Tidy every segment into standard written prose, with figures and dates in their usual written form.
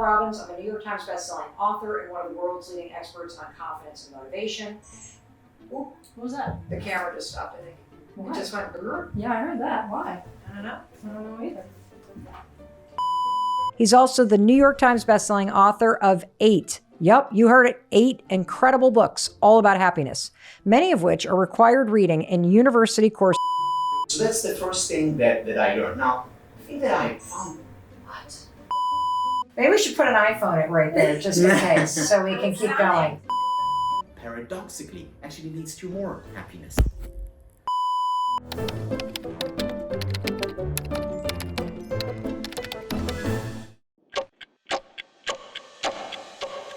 Robbins. I'm a New York Times bestselling author and one of the world's leading experts on confidence and motivation. Ooh, What was that? the camera just stopped, I think. Why? It just went, brrr. Yeah, I heard that. Why? I don't know. I don't know either. He's also the New York Times bestselling author of 8. Yep, you heard it. 8 incredible books all about happiness, many of which are required reading in university courses. So that's the first thing that I learned. Now, the thing that I found, what? Maybe we should put an iPhone right there just in case so we can keep going. Paradoxically, actually leads to more happiness.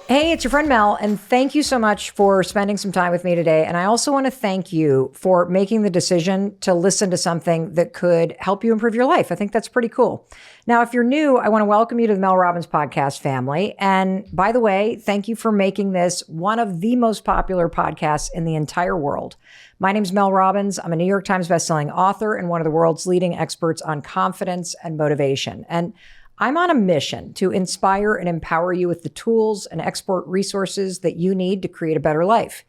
Hey, it's your friend Mel, and thank you so much for spending some time with me today. And I also want to thank you for making the decision to listen to something that could help you improve your life. I think that's pretty cool. Now, if you're new, I want to welcome you to the Mel Robbins podcast family. And by the way, thank you for making this one of the most popular podcasts in the entire world. My name's Mel Robbins. I'm a New York Times bestselling author and one of the world's leading experts on confidence and motivation. And I'm on a mission to inspire and empower you with the tools and expert resources that you need to create a better life.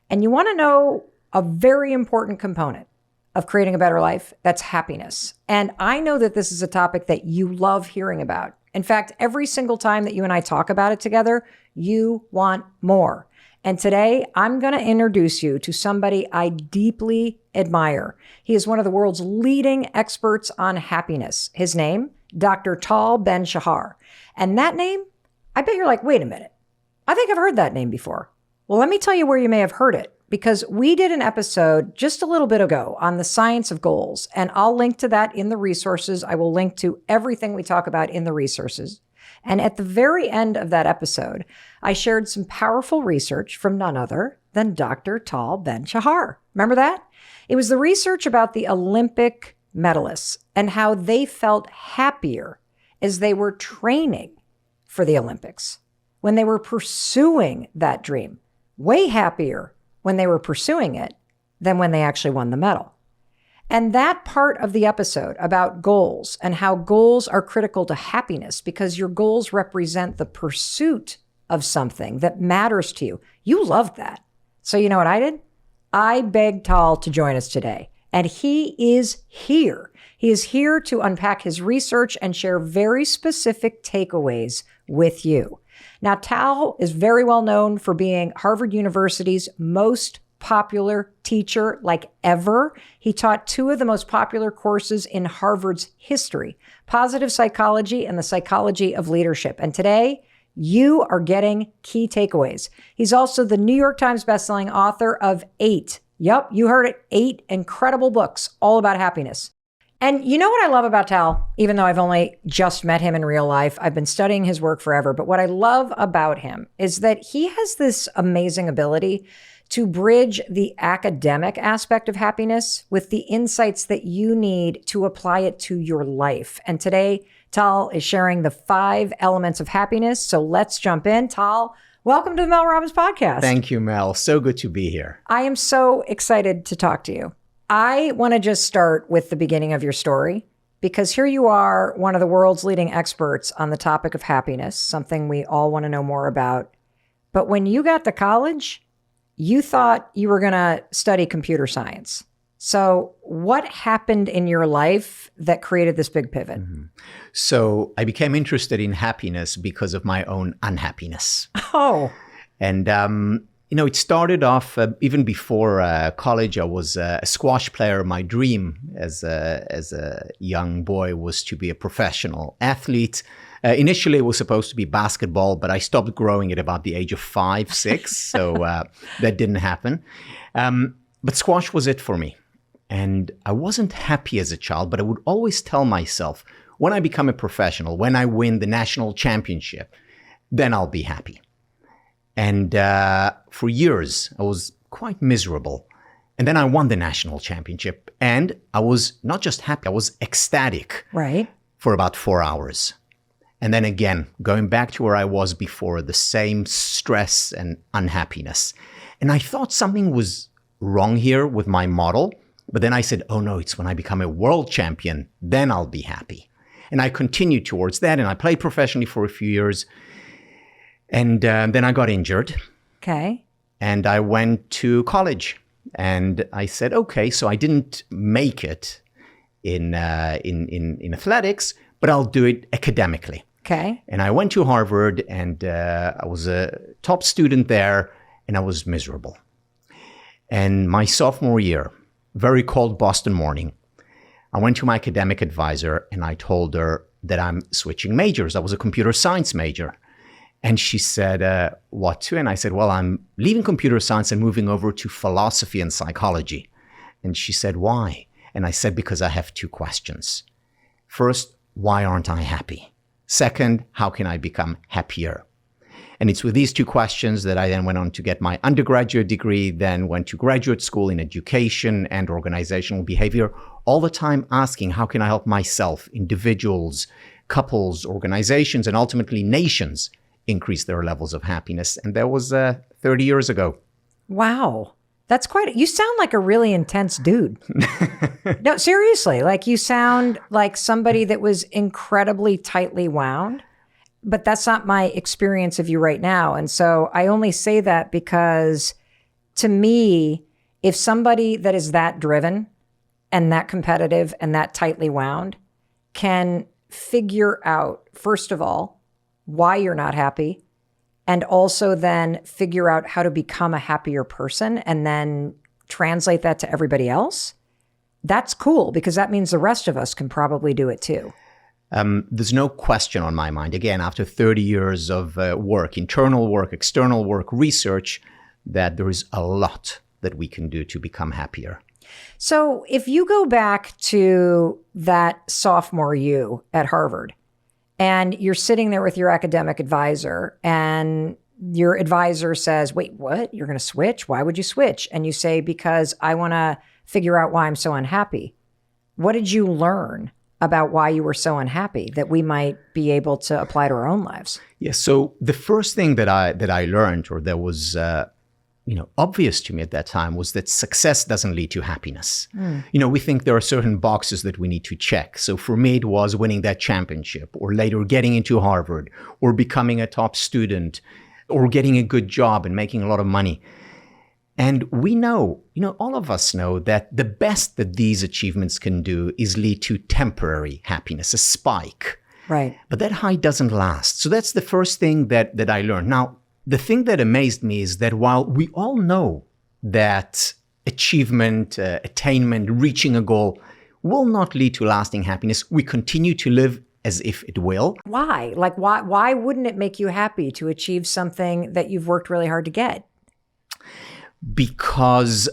And you want to know a very important component of creating a better life? That's happiness. And I know that this is a topic that you love hearing about. In fact, every single time that you and I talk about it together, you want more. And today, I'm going to introduce you to somebody I deeply admire. He is one of the world's leading experts on happiness. His name, Dr. Tal Ben-Shahar. And that name, I bet you're like, wait a minute. I think I've heard that name before. Well, let me tell you where you may have heard it, because we did an episode just a little bit ago on the science of goals, and I'll link to that in the resources. I will link to everything we talk about in the resources. And at the very end of that episode, I shared some powerful research from none other than Dr. Tal Ben-Shahar. Remember that? It was the research about the Olympic medalists and how they felt happier as they were training for the Olympics, when they were pursuing that dream, way happier when they were pursuing it than when they actually won the medal. And that part of the episode about goals and how goals are critical to happiness because your goals represent the pursuit of something that matters to you. You loved that. So you know what I did? I begged Tal to join us today. And he is here. He is here to unpack his research and share very specific takeaways with you. Now, Tal is very well known for being Harvard University's most popular teacher like ever. He taught 2 of the most popular courses in Harvard's history, positive psychology and the psychology of leadership. And today, you are getting key takeaways. He's also the New York Times bestselling author of 8. Yep, you heard it. 8 incredible books all about happiness. And you know what I love about Tal, even though I've only just met him in real life, I've been studying his work forever, but what I love about him is that he has this amazing ability to bridge the academic aspect of happiness with the insights that you need to apply it to your life. And today, Tal is sharing the 5 elements of happiness. So let's jump in. Tal, welcome to the Mel Robbins podcast. Thank you, Mel. So good to be here. I am so excited to talk to you. I want to just start with the beginning of your story, because here you are, one of the world's leading experts on the topic of happiness, something we all want to know more about. But when you got to college, you thought you were going to study computer science. So what happened in your life that created this big pivot? Mm-hmm. So I became interested in happiness because of my own unhappiness. Oh. And, it started off even before college. I was a squash player. My dream as a young boy was to be a professional athlete. Initially, it was supposed to be basketball, but I stopped growing at about the age of 5, 6. So that didn't happen. But squash was it for me. And I wasn't happy as a child, but I would always tell myself, when I become a professional, when I win the national championship, then I'll be happy. And for years, I was quite miserable. And then I won the national championship. And I was not just happy, I was ecstatic. Right. For about 4 hours. And then again, going back to where I was before, the same stress and unhappiness. And I thought something was wrong here with my model. But then I said, oh no, it's when I become a world champion, then I'll be happy. And I continued towards that, and I played professionally for a few years. And then I got injured. Okay. And I went to college. And I said, okay, so I didn't make it in athletics, but I'll do it academically. Okay. And I went to Harvard, and I was a top student there, and I was miserable. And my sophomore year, very cold Boston morning, I went to my academic advisor, and I told her that I'm switching majors. I was a computer science major. And she said, what to? And I said, well, I'm leaving computer science and moving over to philosophy and psychology. And she said, why? And I said, because I have two questions. First, why aren't I happy? Second, how can I become happier? And it's with these two questions that I then went on to get my undergraduate degree, then went to graduate school in education and organizational behavior, all the time asking, how can I help myself, individuals, couples, organizations, and ultimately nations increase their levels of happiness? And that was 30 years ago. Wow. That's you sound like a really intense dude. No, seriously. Like you sound like somebody that was incredibly tightly wound, but that's not my experience of you right now. And so I only say that because to me, if somebody that is that driven and that competitive and that tightly wound can figure out, first of all, why you're not happy, and also then figure out how to become a happier person and then translate that to everybody else, that's cool, because that means the rest of us can probably do it too. There's no question on my mind, again, after 30 years of work, internal work, external work, research, that there is a lot that we can do to become happier. So if you go back to that sophomore you at Harvard, and you're sitting there with your academic advisor, and your advisor says, wait, what? You're going to switch? Why would you switch? And you say, because I want to figure out why I'm so unhappy. What did you learn about why you were so unhappy that we might be able to apply to our own lives? Yeah. So the first thing that I learned, or that was obvious to me at that time, was that success doesn't lead to happiness. We think there are certain boxes that we need to check. So for me, it was winning that championship, or later getting into Harvard, or becoming a top student, or getting a good job and making a lot of money. And we know, all of us know that the best that these achievements can do is lead to temporary happiness, a spike. Right. But that high doesn't last. So that's the first thing that I learned. Now, the thing that amazed me is that while we all know that achievement, attainment, reaching a goal will not lead to lasting happiness, we continue to live as if it will. Why? Like, why wouldn't it make you happy to achieve something that you've worked really hard to get? Because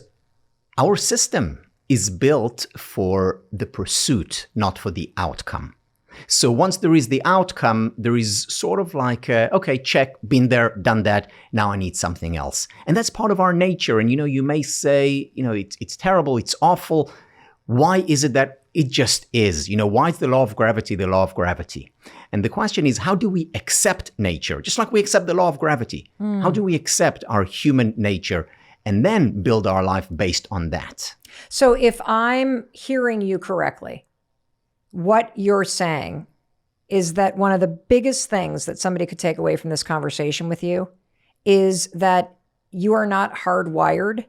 our system is built for the pursuit, not for the outcome. So once there is the outcome, there is sort of like, okay, check, been there, done that. Now I need something else. And that's part of our nature. And, you may say, it's terrible, it's awful. Why is it that it just is? Why is the law of gravity the law of gravity? And the question is, how do we accept nature? Just like we accept the law of gravity. How do we accept our human nature and then build our life based on that? So if I'm hearing you correctly, what you're saying is that one of the biggest things that somebody could take away from this conversation with you is that you are not hardwired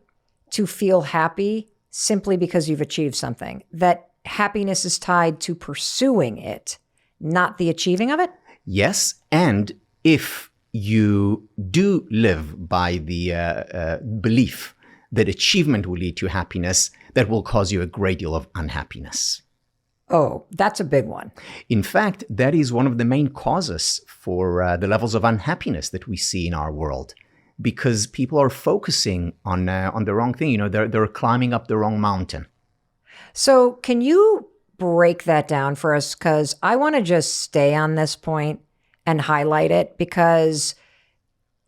to feel happy simply because you've achieved something, that happiness is tied to pursuing it, not the achieving of it? Yes. And if you do live by the belief that achievement will lead to happiness, that will cause you a great deal of unhappiness. Oh, that's a big one. In fact, that is one of the main causes for the levels of unhappiness that we see in our world, because people are focusing on the wrong thing. They're climbing up the wrong mountain. So can you break that down for us? Because I want to just stay on this point and highlight it, because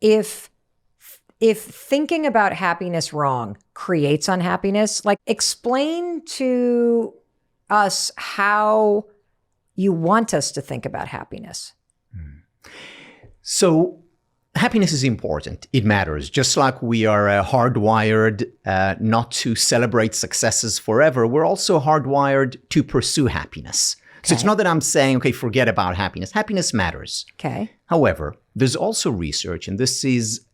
if thinking about happiness wrong creates unhappiness, like explain to us how you want us to think about happiness. So happiness is important. It matters. Just like we are hardwired not to celebrate successes forever, we're also hardwired to pursue happiness. So it's not that I'm saying, okay, forget about happiness. Happiness matters. Okay. However, there's also research, and this is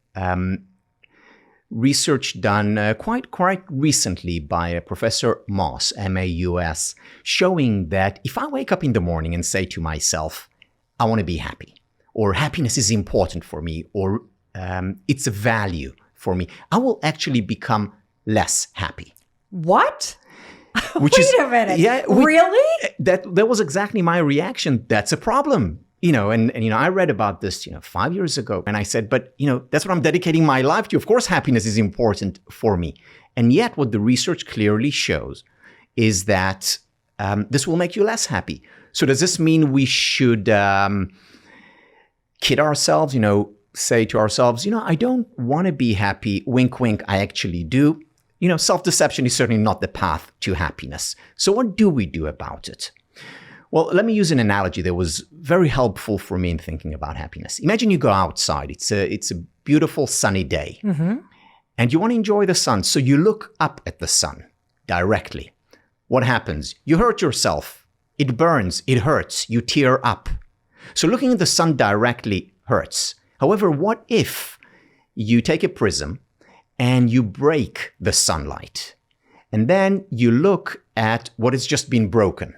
research done quite recently by Professor Maus, M-A-U-S, showing that if I wake up in the morning and say to myself, I want to be happy, or happiness is important for me, or it's a value for me, I will actually become less happy. What? Wait a minute. Yeah, really? That was exactly my reaction. That's a problem. And I read about this, 5 years ago, and I said, but, that's what I'm dedicating my life to. Of course, happiness is important for me. And yet what the research clearly shows is that this will make you less happy. So does this mean we should kid ourselves, say to ourselves, I don't want to be happy. Wink, wink, I actually do. Self-deception is certainly not the path to happiness. So what do we do about it? Well, let me use an analogy that was very helpful for me in thinking about happiness. Imagine you go outside. It's a beautiful sunny day, and you want to enjoy the sun. So you look up at the sun directly. What happens? You hurt yourself. It burns. It hurts. You tear up. So looking at the sun directly hurts. However, what if you take a prism and you break the sunlight, and then you look at what has just been broken?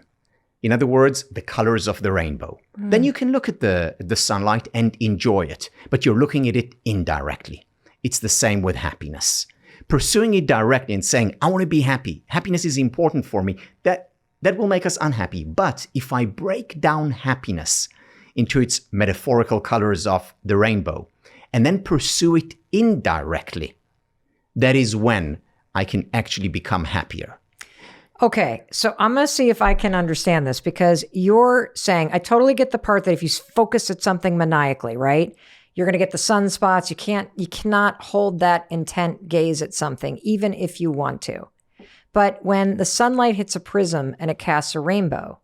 In other words, the colors of the rainbow. Then you can look at the sunlight and enjoy it, but you're looking at it indirectly. It's the same with happiness. Pursuing it directly and saying, I want to be happy. Happiness is important for me. That will make us unhappy. But if I break down happiness into its metaphorical colors of the rainbow and then pursue it indirectly, that is when I can actually become happier. Okay, so I'm going to see if I can understand this, because you're saying, I totally get the part that if you focus at something maniacally, right, you're going to get the sunspots. You cannot hold that intent gaze at something, even if you want to. But when the sunlight hits a prism and it casts a rainbow,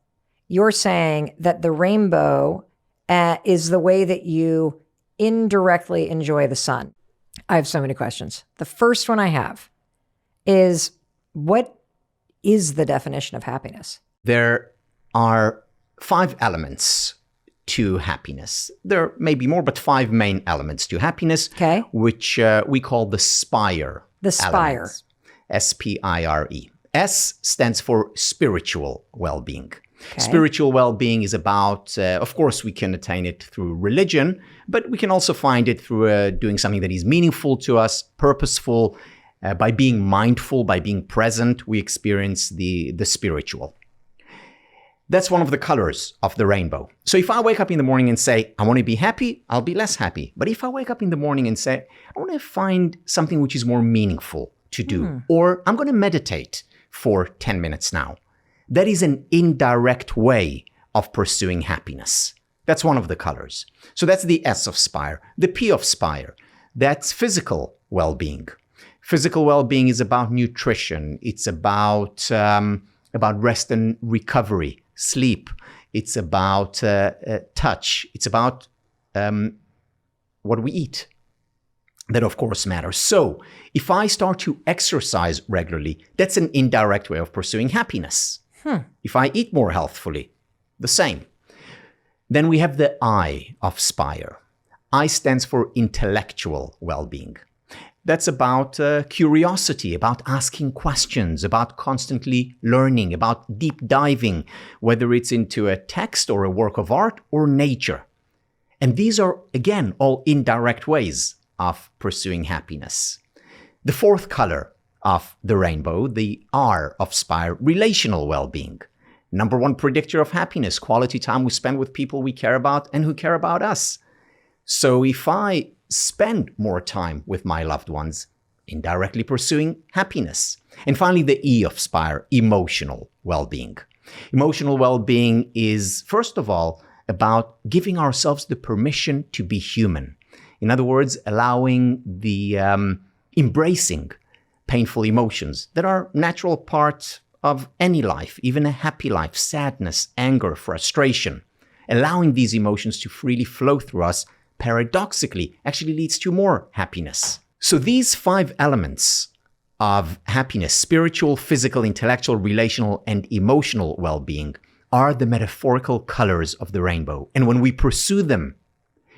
you're saying that the rainbow is the way that you indirectly enjoy the sun. I have so many questions. The first one I have is, what is the definition of happiness? There are 5 elements to happiness. There may be more, but 5 main elements to happiness, which we call the SPIRE. The SPIRE. Elements. S-P-I-R-E. S stands for spiritual well-being. Okay. Spiritual well-being is about, of course, we can attain it through religion, but we can also find it through doing something that is meaningful to us, purposeful. By being mindful, by being present, we experience the spiritual. That's one of the colors of the rainbow. So if I wake up in the morning and say, I want to be happy, I'll be less happy. But if I wake up in the morning and say, I want to find something which is more meaningful to do, or I'm going to meditate for 10 minutes now, that is an indirect way of pursuing happiness. That's one of the colors. So that's the S of SPIRE. The P of SPIRE, that's physical well-being. Physical well-being is about nutrition. It's about rest and recovery, sleep. It's about touch. It's about what we eat. That, of course, matters. So if I start to exercise regularly, that's an indirect way of pursuing happiness. If I eat more healthfully, the same. Then we have the I of SPIRE. I stands for intellectual well-being. That's about curiosity, about asking questions, about constantly learning, about deep diving, whether it's into a text or a work of art or nature. And these are, again, all indirect ways of pursuing happiness. The 4th color of the rainbow, the R of SPIRE, relational well-being. Number 1 predictor of happiness, quality time we spend with people we care about and who care about us. So if I spend more time with my loved ones, indirectly pursuing happiness. And finally, the E of SPIRE, emotional well-being. Emotional well-being is, first of all, about giving ourselves the permission to be human. In other words, allowing the embracing painful emotions that are natural parts of any life, even a happy life, sadness, anger, frustration. Allowing these emotions to freely flow through us paradoxically actually leads to more happiness. So these 5 elements of happiness, spiritual, physical, intellectual, relational, and emotional well-being, are the metaphorical colors of the rainbow. And when we pursue them,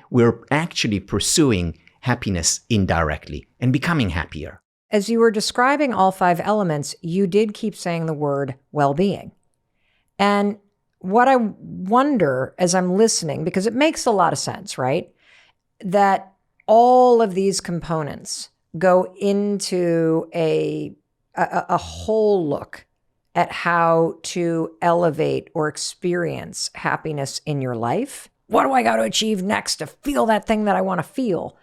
we're actually pursuing happiness indirectly and becoming happier. As you were describing all 5 elements, you did keep saying the word well-being. And what I wonder as I'm listening, because it makes a lot of sense, right? That all of these components go into a whole look at how to elevate or experience happiness in your life. What do I got to achieve next to feel that thing that I want to feel?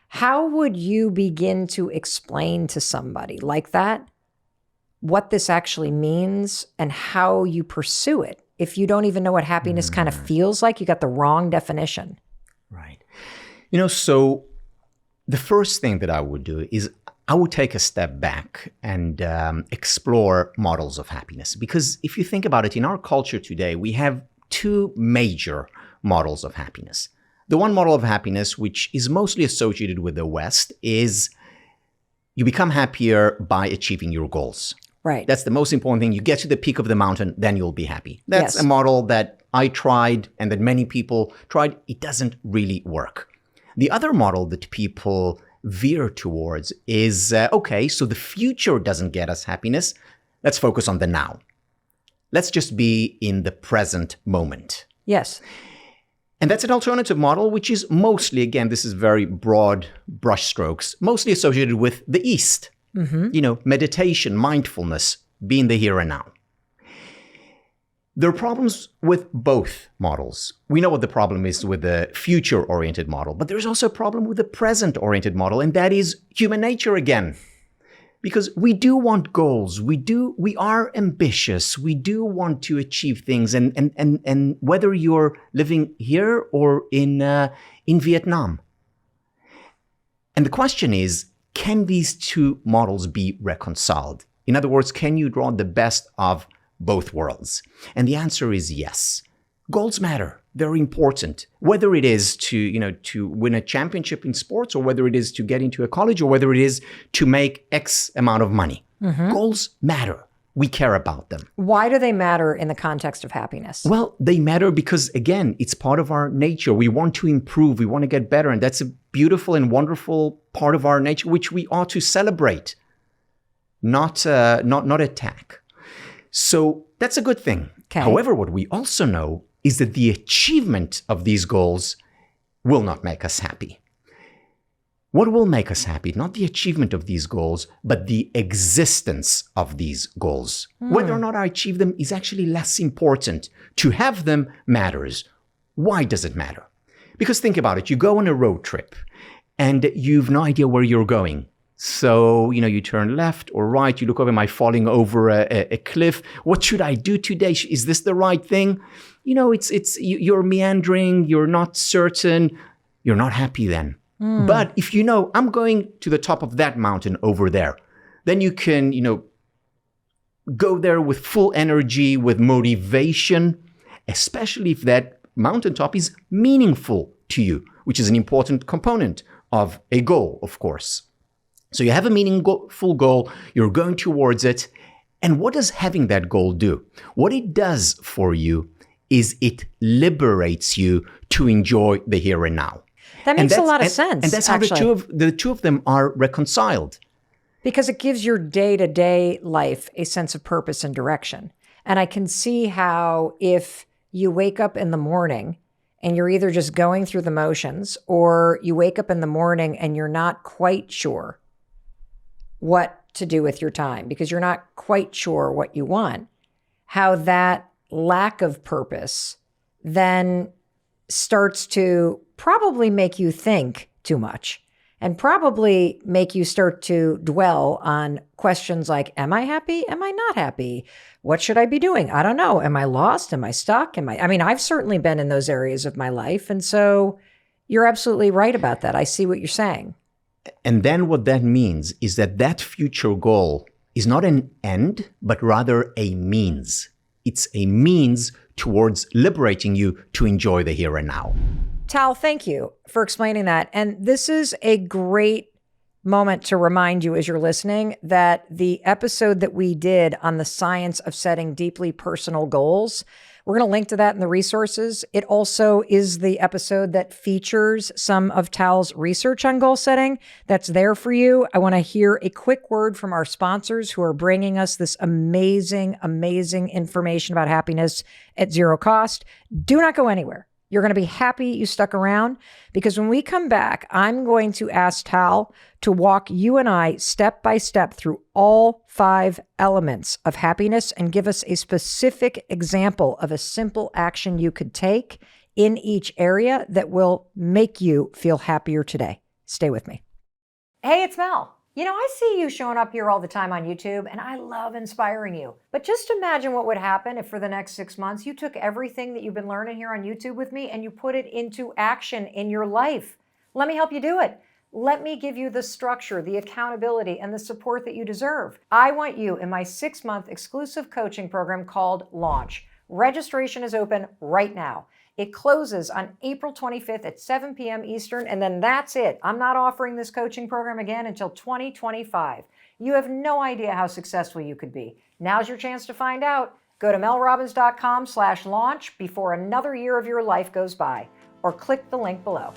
How would you begin to explain to somebody like that what this actually means and how you pursue it? If you don't even know what happiness kind of feels like, you got the wrong definition. Right. So the first thing that I would do is I would take a step back and explore models of happiness. Because if you think about it, in our culture today, we have 2 major models of happiness. The one model of happiness, which is mostly associated with the West, is you become happier by achieving your goals. Right. That's the most important thing. You get to the peak of the mountain, then you'll be happy. That's Yes. a model that I tried and that many people tried. It doesn't really work. The other model that people veer towards is, okay, so the future doesn't get us happiness. Let's focus on the now. Let's just be in the present moment. Yes. And that's an alternative model, which is mostly, again, this is very broad brushstrokes, mostly associated with the East. Meditation, mindfulness, be in the here and now. There are problems with both models. We know what the problem is with the future-oriented model, but there's also a problem with the present-oriented model, and that is human nature again. Because we do want goals, we are ambitious, we do want to achieve things, and whether you're living here or in Vietnam. And the question is, can these 2 models be reconciled? In other words, can you draw the best of both worlds? And the answer is yes. Goals matter. They're important. Whether it is to win a championship in sports, or whether it is to get into a college, or whether it is to make X amount of money. Goals matter. We care about them. Why do they matter in the context of happiness? Well, they matter because, again, it's part of our nature. We want to improve. We want to get better. And that's a beautiful and wonderful part of our nature, which we ought to celebrate, not attack. So that's a good thing. Okay. However, what we also know is that the achievement of these goals will not make us happy. What will make us happy? Not the achievement of these goals, but the existence of these goals. Whether or not I achieve them is actually less important. To have them matters. Why does it matter? Because think about it. You go on a road trip and you've no idea where you're going. So, you turn left or right. You look over, am I falling over a cliff? What should I do today? Is this the right thing? You're meandering. You're not certain. You're not happy then. But if I'm going to the top of that mountain over there, then you can, go there with full energy, with motivation, especially if that mountaintop is meaningful to you, which is an important component of a goal, of course. So you have a meaningful goal, you're going towards it. And what does having that goal do? What it does for you is it liberates you to enjoy the here and now. That makes a lot of sense. And that's how the two of them are reconciled. Because it gives your day-to-day life a sense of purpose and direction. And I can see how if you wake up in the morning and you're either just going through the motions, or you wake up in the morning and you're not quite sure what to do with your time because you're not quite sure what you want, how that lack of purpose then starts to probably make you think too much and probably make you start to dwell on questions like, am I happy? Am I not happy? What should I be doing? I don't know. Am I lost? Am I stuck? I've certainly been in those areas of my life. And so you're absolutely right about that. I see what you're saying. And then what that means is that future goal is not an end, but rather a means. It's a means towards liberating you to enjoy the here and now. Tal, thank you for explaining that. And this is a great moment to remind you as you're listening that the episode that we did on the science of setting deeply personal goals We're going to link to that in the resources. It also is the episode that features some of Tal's research on goal setting. That's there for you. I want to hear a quick word from our sponsors who are bringing us this amazing, amazing information about happiness at zero cost. Do not go anywhere. You're going to be happy you stuck around, because when we come back, I'm going to ask Tal to walk you and I step by step through all 5 elements of happiness and give us a specific example of a simple action you could take in each area that will make you feel happier today. Stay with me. Hey, it's Mel. You know, I see you showing up here all the time on YouTube, and I love inspiring you. But just imagine what would happen if for the next 6 months, you took everything that you've been learning here on YouTube with me and you put it into action in your life. Let me help you do it. Let me give you the structure, the accountability, and the support that you deserve. I want you in my 6-month exclusive coaching program called Launch. Registration is open right now. It closes on April 25th at 7 p.m. Eastern, and then that's it. I'm not offering this coaching program again until 2025. You have no idea how successful you could be. Now's your chance to find out. Go to melrobbins.com/launch before another year of your life goes by, or click the link below.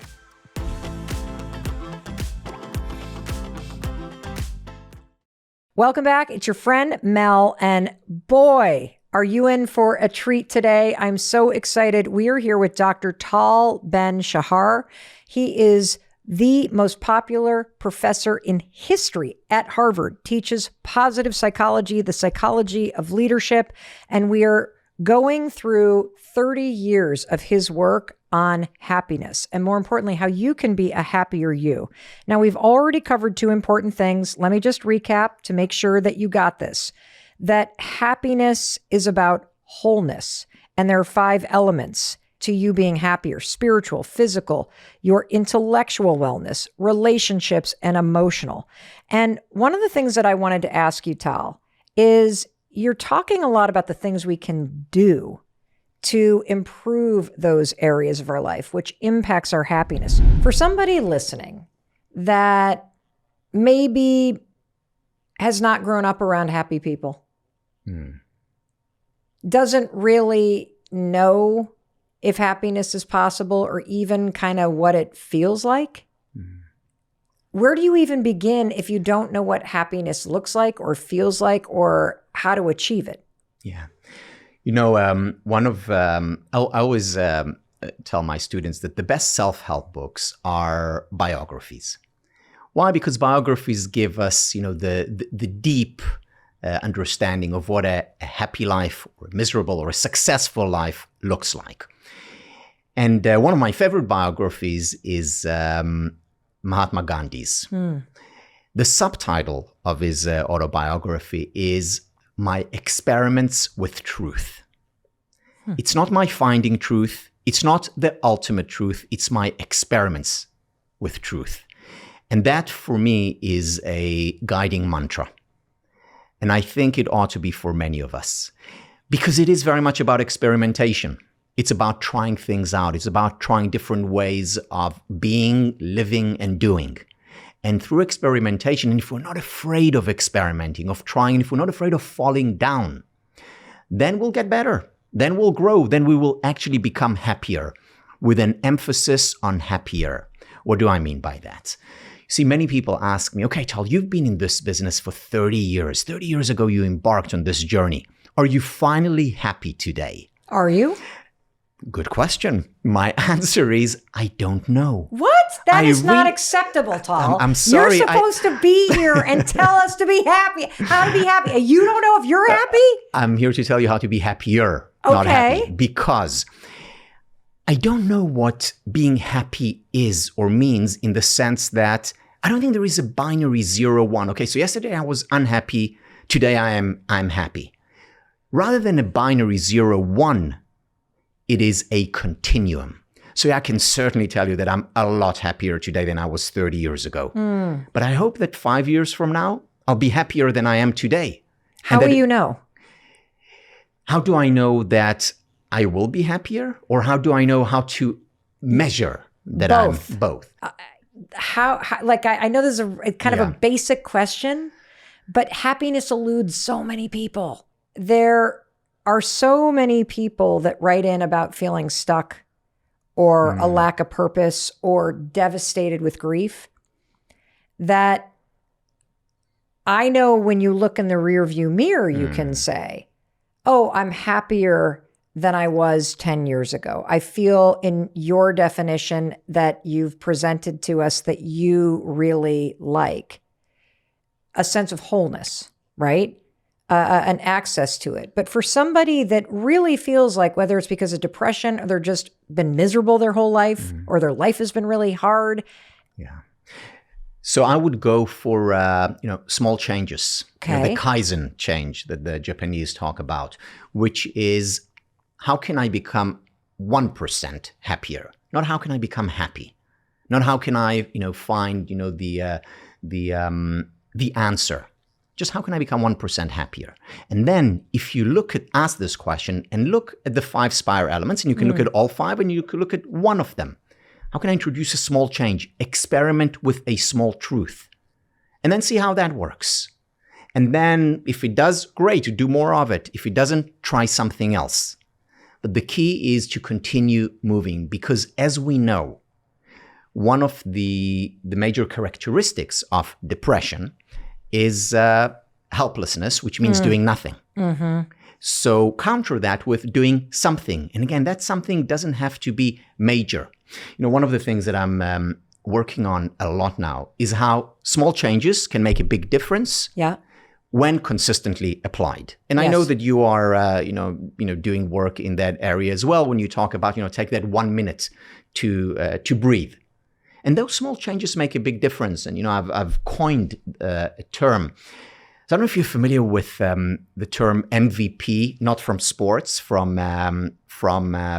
Welcome back. It's your friend Mel, and boy, are you in for a treat today? I'm so excited. We are here with Dr. Tal Ben-Shahar. He is the most popular professor in history at Harvard, teaches positive psychology, the psychology of leadership, and we are going through 30 years of his work on happiness, and more importantly, how you can be a happier you. Now, we've already covered 2 important things. Let me just recap to make sure that you got this. That happiness is about wholeness. And there are 5 elements to you being happier: spiritual, physical, your intellectual wellness, relationships, and emotional. And one of the things that I wanted to ask you, Tal, is you're talking a lot about the things we can do to improve those areas of our life, which impacts our happiness. For somebody listening that maybe has not grown up around happy people, doesn't really know if happiness is possible or even kind of what it feels like. Where do you even begin if you don't know what happiness looks like or feels like or how to achieve it? Yeah. You know, I always tell my students that the best self-help books are biographies. Why? Because biographies give us, the deep understanding of what a happy life or a miserable or a successful life looks like. And one of my favorite biographies is Mahatma Gandhi's. The subtitle of his autobiography is My Experiments with Truth. It's not my finding truth. It's not the ultimate truth. It's my experiments with truth. And that, for me, is a guiding mantra. And I think it ought to be for many of us, because it is very much about experimentation. It's about trying things out. It's about trying different ways of being, living, and doing. And through experimentation, and if we're not afraid of experimenting, of trying, and if we're not afraid of falling down, then we'll get better. Then we'll grow. Then we will actually become happier, with an emphasis on happier. What do I mean by that? See, many people ask me, okay, Tal, you've been in this business for 30 years. 30 years ago, you embarked on this journey. Are you finally happy today? Are you? Good question. My answer is, I don't know. What? That is not acceptable, Tal. I'm sorry. You're supposed to be here and tell us to be happy. How to be happy. You don't know if you're happy? I'm here to tell you how to be happier, not happy. Because I don't know what being happy is or means, in the sense that I don't think there is a binary 0-1. Okay, so yesterday I was unhappy. Today I'm happy. Rather than a binary 0-1, it is a continuum. So I can certainly tell you that I'm a lot happier today than I was 30 years ago. But I hope that 5 years from now, I'll be happier than I am today. How will you know? How do I know that I will be happier? Or how do I know how to measure that I'm both? How I know this is a kind of a basic question, but happiness eludes so many people. There are so many people that write in about feeling stuck or a lack of purpose or devastated with grief that I know when you look in the rearview mirror, you can say, oh, I'm happier than I was 10 years ago. I feel in your definition that you've presented to us that you really like a sense of wholeness, right? An access to it. But for somebody that really feels like, whether it's because of depression or they're just been miserable their whole life or their life has been really hard. Yeah. So I would go for, small changes. Okay. The Kaizen change that the Japanese talk about, which is how can I become 1% happier? Not how can I become happy? Not how can I, find, the answer. Just how can I become 1% happier? And then if you ask this question and look at the 5 SPIRE elements, and you can look at all 5 and you can look at one of them. How can I introduce a small change? Experiment with a small truth. And then see how that works. And then if it does, great, do more of it. If it doesn't, try something else. But the key is to continue moving, because as we know, one of the major characteristics of depression is helplessness, which means doing nothing. So counter that with doing something. And again, that something doesn't have to be major. One of the things that I'm working on a lot now is how small changes can make a big difference. Yeah. When consistently applied. And I know that you are, doing work in that area as well. When you talk about, take that 1 minute to breathe. And those small changes make a big difference. And, I've coined a term. So I don't know if you're familiar with the term MVP, not from sports, from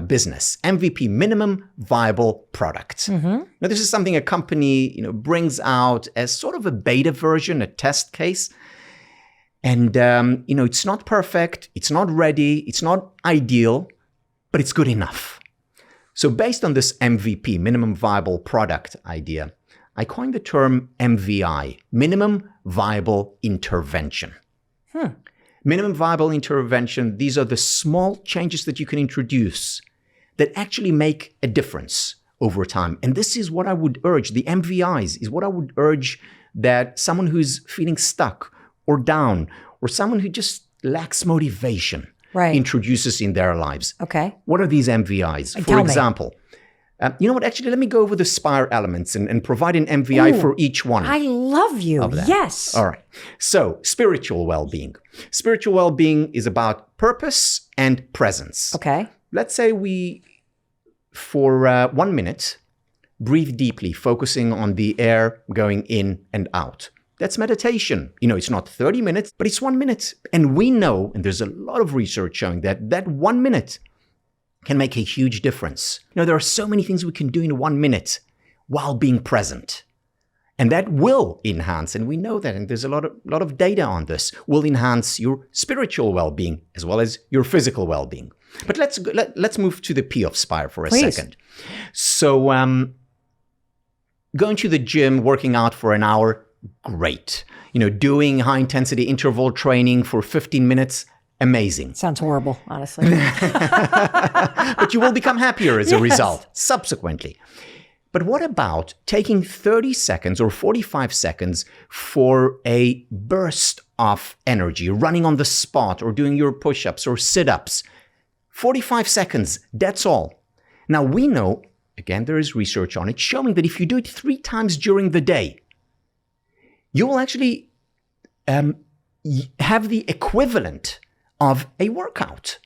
business. MVP, minimum viable product. Now, this is something a company, brings out as sort of a beta version, a test case. And, it's not perfect. It's not ready. It's not ideal, but it's good enough. So based on this MVP, minimum viable product idea, I coined the term MVI, minimum viable intervention. Minimum viable intervention, these are the small changes that you can introduce that actually make a difference over time. And this is what I would urge, the MVIs is what I would urge that someone who's feeling stuck or down or someone who just lacks motivation introduces in their lives. Okay. What are these MVIs? For example, you know what? Actually, let me go over the SPIRE elements and provide an MVI for each one. I love you. Yes. All right. So, spiritual well-being. Spiritual well-being is about purpose and presence. Okay. Let's say for 1 minute, breathe deeply, focusing on the air going in and out. That's meditation. It's not 30 minutes, but it's 1 minute. And we know, and there's a lot of research showing that 1 minute can make a huge difference. There are so many things we can do in 1 minute while being present. And that will enhance, and we know that, and there's a lot of data on this, will enhance your spiritual well-being as well as your physical well-being. But let's move to the P of SPIRE for a second. So going to the gym, working out for an hour, great. Doing high-intensity interval training for 15 minutes, amazing. Sounds horrible, honestly. But you will become happier as a result subsequently. But what about taking 30 seconds or 45 seconds for a burst of energy, running on the spot or doing your push-ups or sit-ups? 45 seconds, that's all. Now we know, again, there is research on it, showing that if you do it 3 times during the day, you will actually have the equivalent of a workout.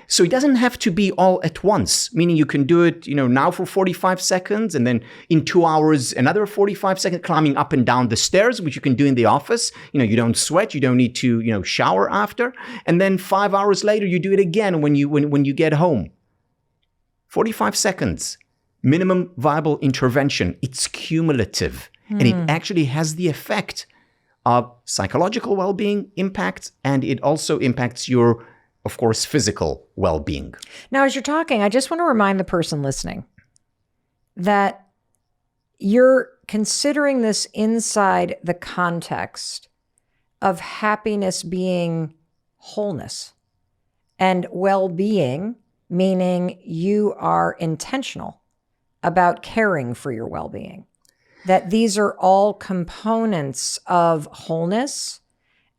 So it doesn't have to be all at once, meaning you can do it, now for 45 seconds and then in 2 hours, another 45 seconds climbing up and down the stairs, which you can do in the office. You don't sweat, you don't need to, shower after. And then 5 hours later, you do it again when you get home. 45 seconds, minimum viable intervention. It's cumulative. And it actually has the effect of psychological well-being impact, and it also impacts your, of course, physical well-being. Now, as you're talking, I just want to remind the person listening that you're considering this inside the context of happiness being wholeness. and well-being, meaning you are intentional about caring for your well-being. That these are all components of wholeness,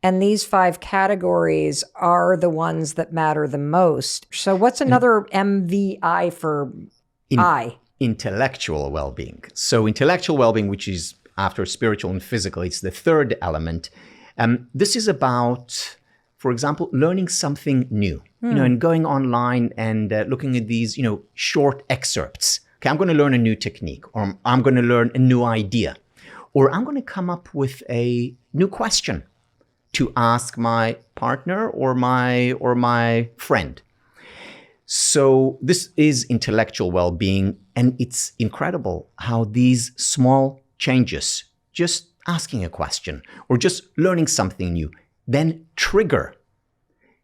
and these 5 categories are the ones that matter the most. So what's another MVI for I? Intellectual well-being. So intellectual well-being, which is after spiritual and physical, it's the third element. This is about, for example, learning something new, and going online and looking at these, short excerpts. Okay, I'm going to learn a new technique, or I'm going to learn a new idea, or I'm going to come up with a new question to ask my partner or my friend. So this is intellectual well-being, and it's incredible how these small changes, just asking a question or just learning something new, then trigger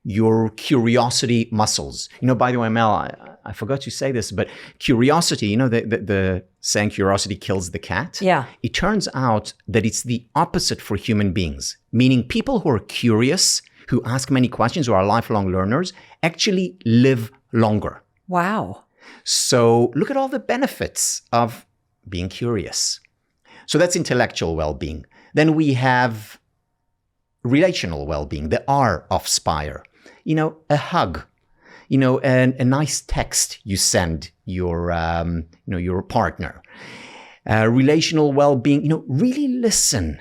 your curiosity muscles. By the way, Mel, I forgot to say this, but curiosity, the saying curiosity kills the cat? Yeah. It turns out that it's the opposite for human beings, meaning people who are curious, who ask many questions, who are lifelong learners, actually live longer. Wow. So look at all the benefits of being curious. So that's intellectual well-being. Then we have relational well-being, the R of SPIRE. A hug, a nice text you send your partner. Relational well-being, really listen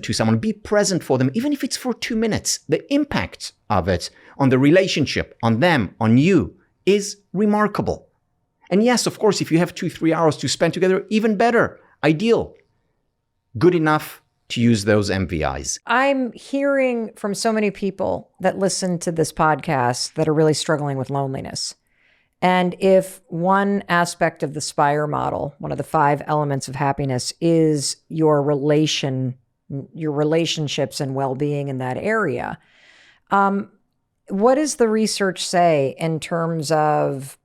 to someone, be present for them, even if it's for 2 minutes. The impact of it on the relationship, on them, on you, is remarkable. And yes, of course, if you have 2-3 hours to spend together, even better, ideal, good enough to use those MVIs. I'm hearing from so many people that listen to this podcast that are really struggling with loneliness. And if one aspect of the SPIRE model, one of the 5 elements of happiness, is your relationships and well-being in that area, what does the research say in terms of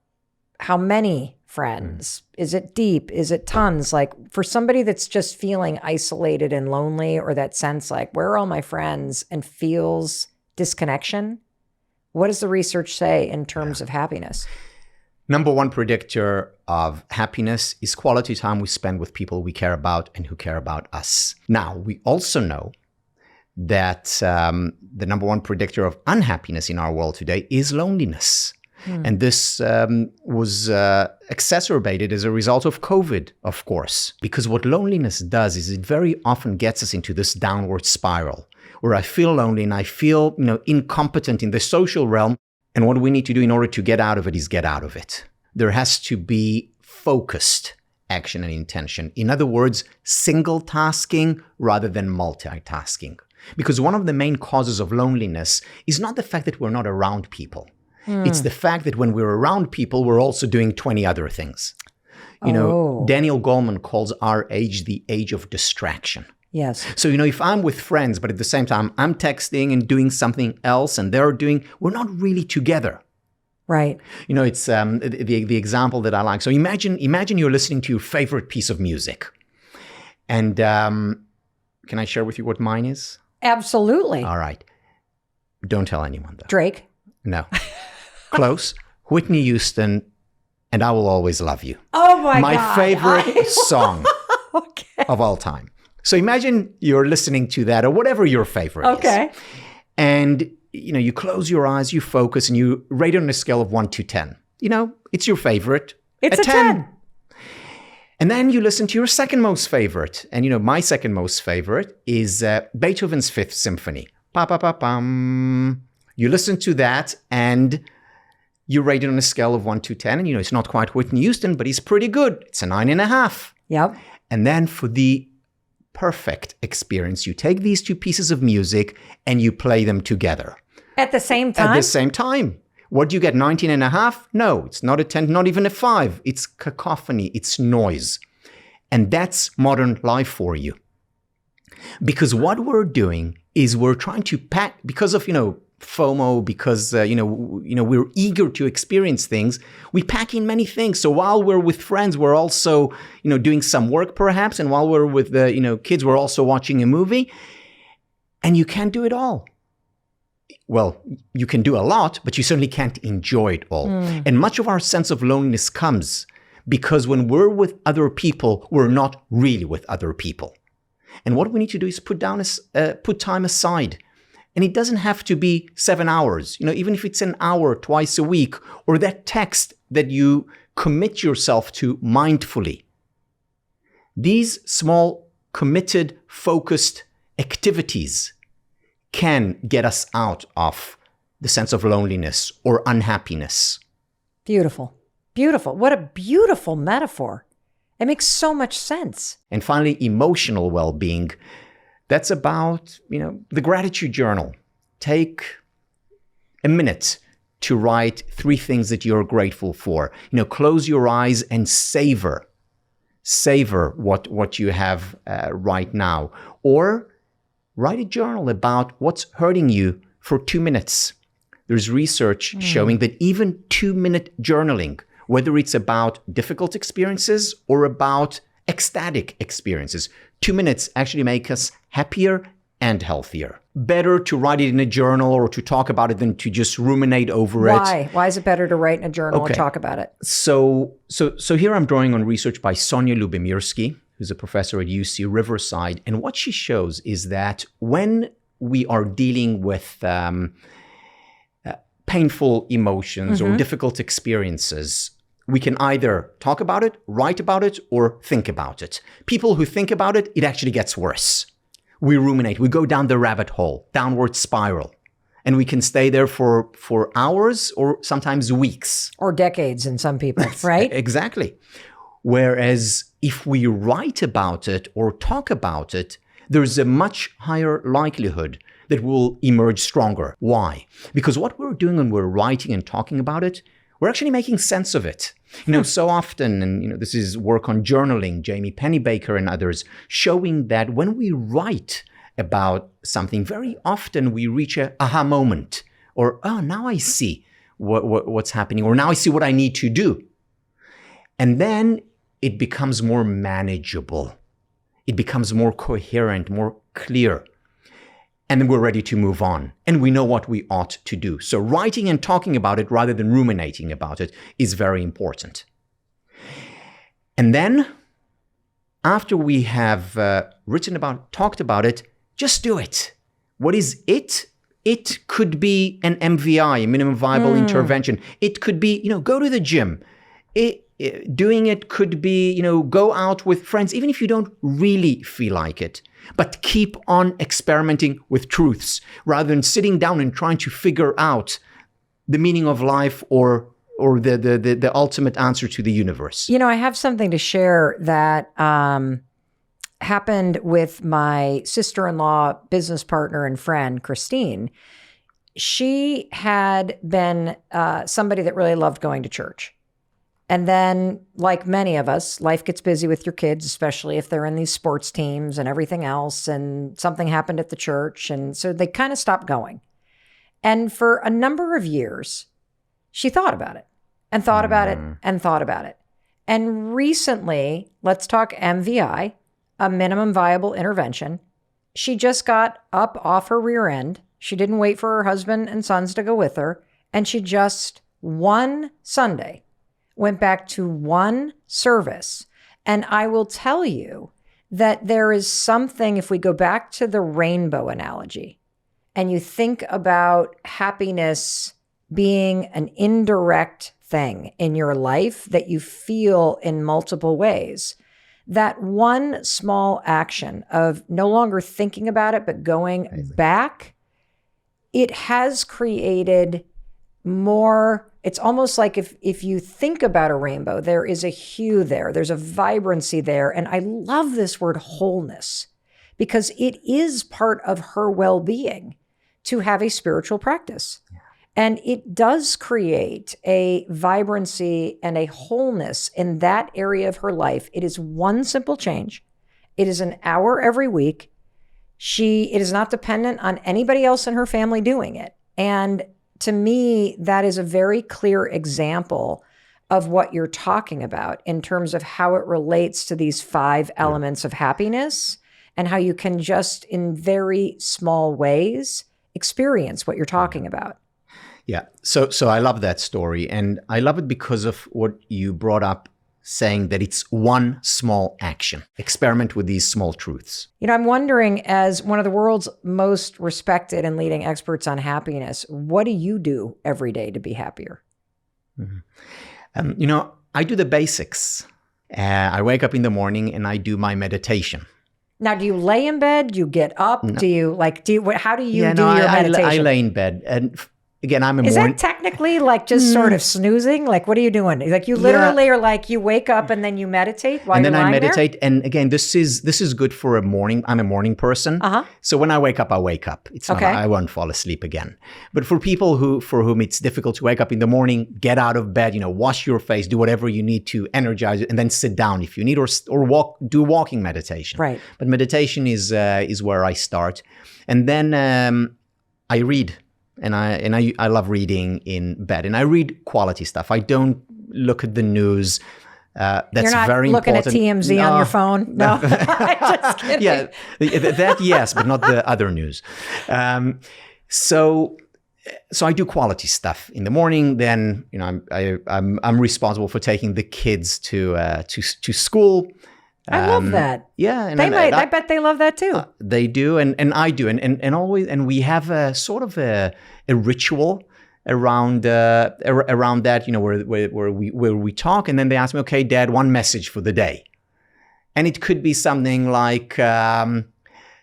how many friends? Is it deep? Is it tons? Like for somebody that's just feeling isolated and lonely, or that sense like, where are all my friends, and feels disconnection, what does the research say in terms of happiness? Number 1 predictor of happiness is quality time we spend with people we care about and who care about us. Now, we also know that the number 1 predictor of unhappiness in our world today is loneliness. And this was exacerbated as a result of COVID, of course, because what loneliness does is it very often gets us into this downward spiral where I feel lonely and I feel, incompetent in the social realm. And what we need to do in order to get out of it is get out of it. There has to be focused action and intention. In other words, single tasking rather than multitasking. Because one of the main causes of loneliness is not the fact that we're not around people. It's the fact that when we're around people, we're also doing 20 other things. Daniel Goleman calls our age the age of distraction. Yes. So, if I'm with friends, but at the same time, I'm texting and doing something else and we're not really together. Right. It's the example that I like. So imagine you're listening to your favorite piece of music. And can I share with you what mine is? Absolutely. All right. Don't tell anyone, though. Drake? No. Close. Whitney Houston, and I Will Always Love You. Oh my God. My favorite song of all time. So imagine you're listening to that, or whatever your favorite is. And, you close your eyes, you focus, and you rate it on a scale of 1 to 10. It's your favorite. It's a 10. And then you listen to your second most favorite. And, my second most favorite is Beethoven's Fifth Symphony. Pa-pa-pa-pam. You listen to that and you rate it on a scale of 1 to 10. And, it's not quite Whitney Houston, but he's pretty good. It's a 9.5. Yep. And then for the perfect experience, you take these 2 pieces of music and you play them together. At the same time? At the same time. What do you get, 19.5? No, it's not a 10, not even a 5. It's cacophony, it's noise. And that's modern life for you. Because what we're doing is we're trying to pack, because of, FOMO, because, we're eager to experience things, we pack in many things. So while we're with friends, we're also, doing some work perhaps. And while we're with the, kids, we're also watching a movie. And you can't do it all. well, you can do a lot, but you certainly can't enjoy it all. And much of our sense of loneliness comes because when we're with other people, we're not really with other people. And what we need to do is put time aside. And it doesn't have to be 7 hours, even if it's an hour twice a week, or that text that you commit yourself to mindfully. These small, committed, focused activities can get us out of the sense of loneliness or unhappiness. Beautiful. Beautiful. What a beautiful metaphor. It makes so much sense. And finally, emotional well-being. That's about, the gratitude journal. Take a minute to write 3 things that you're grateful for. Close your eyes and savor what you have right now. Or write a journal about what's hurting you for 2 minutes. There's research showing that even 2-minute journaling, whether it's about difficult experiences or about ecstatic experiences, 2 minutes actually make us happier and healthier. Better to write it in a journal or to talk about it than to just ruminate over it. Why? Why is it better to write in a journal and talk about it? So here I'm drawing on research by Sonia Lubimirsky, who's a professor at UC Riverside. And what she shows is that when we are dealing with painful emotions or difficult experiences, we can either talk about it, write about it, or think about it. People who think about it, it actually gets worse. We ruminate, we go down the rabbit hole, downward spiral, and we can stay there for hours or sometimes weeks. Or decades in some people, right? Exactly. Whereas if we write about it or talk about it, there's a much higher likelihood that we'll emerge stronger. Why? Because what we're doing when we're writing and talking about it, we're actually making sense of it. So often, and this is work on journaling, Jamie Pennybaker and others, showing that when we write about something, very often we reach a aha moment, or, oh, now I see what's happening, or now I see what I need to do. And then it becomes more manageable. It becomes more coherent, more clear. And then we're ready to move on. And we know what we ought to do. So writing and talking about it rather than ruminating about it is very important. And then after we have talked about it, just do it. What is it? It could be an MVI, a minimum viable intervention. It could be, go to the gym. Doing it could be, go out with friends, even if you don't really feel like it. But keep on experimenting with truths rather than sitting down and trying to figure out the meaning of life or the ultimate answer to the universe. I have something to share that happened with my sister-in-law, business partner, and friend, Christine. She had been somebody that really loved going to church. And then, like many of us, life gets busy with your kids, especially if they're in these sports teams and everything else, and something happened at the church. And so they kind of stopped going. And for a number of years, she thought about it and thought about it and thought about it. And recently, let's talk MVI, a minimum viable intervention. She just got up off her rear end. She didn't wait for her husband and sons to go with her. And she just, one Sunday, went back to one service. And I will tell you that there is something, if we go back to the rainbow analogy, and you think about happiness being an indirect thing in your life that you feel in multiple ways, that one small action of no longer thinking about it, but going back, it has created more. It's almost like if you think about a rainbow, there is a hue there, there's a vibrancy there. And I love this word wholeness because it is part of her well-being to have a spiritual practice. Yeah. And it does create a vibrancy and a wholeness in that area of her life. It is one simple change. It is an hour every week. It is not dependent on anybody else in her family doing it. And to me, that is a very clear example of what you're talking about in terms of how it relates to these 5 elements of happiness and how you can just in very small ways experience what you're talking about. Yeah. So I love that story. And I love it because of what you brought up, saying that it's one small action. Experiment with these small truths. You know, I'm wondering, as one of the world's most respected and leading experts on happiness, what do you do every day to be happier? I do the basics. I wake up in the morning and I do my meditation. Now, do you lay in bed? Do you get up? No. How do you do your meditation? I lay in bed. And again, I'm a Is morning. that technically like just sort of snoozing? Like, what are you doing? Like, you literally are like, you wake up and then you meditate while you're lying there? And then I meditate. And again, this is good for a morning. I'm a morning person. So when I wake up, I wake up. It's not, I won't fall asleep again. But for people for whom it's difficult to wake up in the morning, get out of bed, wash your face, do whatever you need to energize it, and then sit down if you need, or do walking meditation. Right. But meditation is where I start. And then I read. And I love reading in bed, and I read quality stuff. I don't look at the news. That's You're not very looking important. At TMZ on your phone. No, just kidding. Yeah, that yes, but not the other news. So I do quality stuff in the morning. Then I'm responsible for taking the kids to school. I love that. Yeah, and I bet they love that too. They do, and I do, and always, and we have a sort of a ritual around that, where we talk, and then they ask me, okay, Dad, one message for the day, and it could be something like,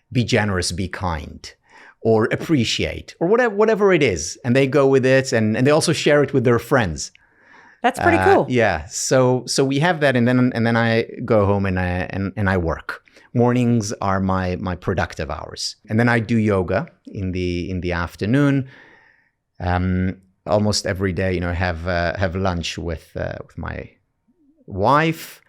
be generous, be kind, or appreciate, or whatever it is, and they go with it, and they also share it with their friends. That's pretty cool. Yeah. So we have that, and then I go home and I work. Mornings are my productive hours, and then I do yoga in the afternoon. Almost every day, have lunch with my wife,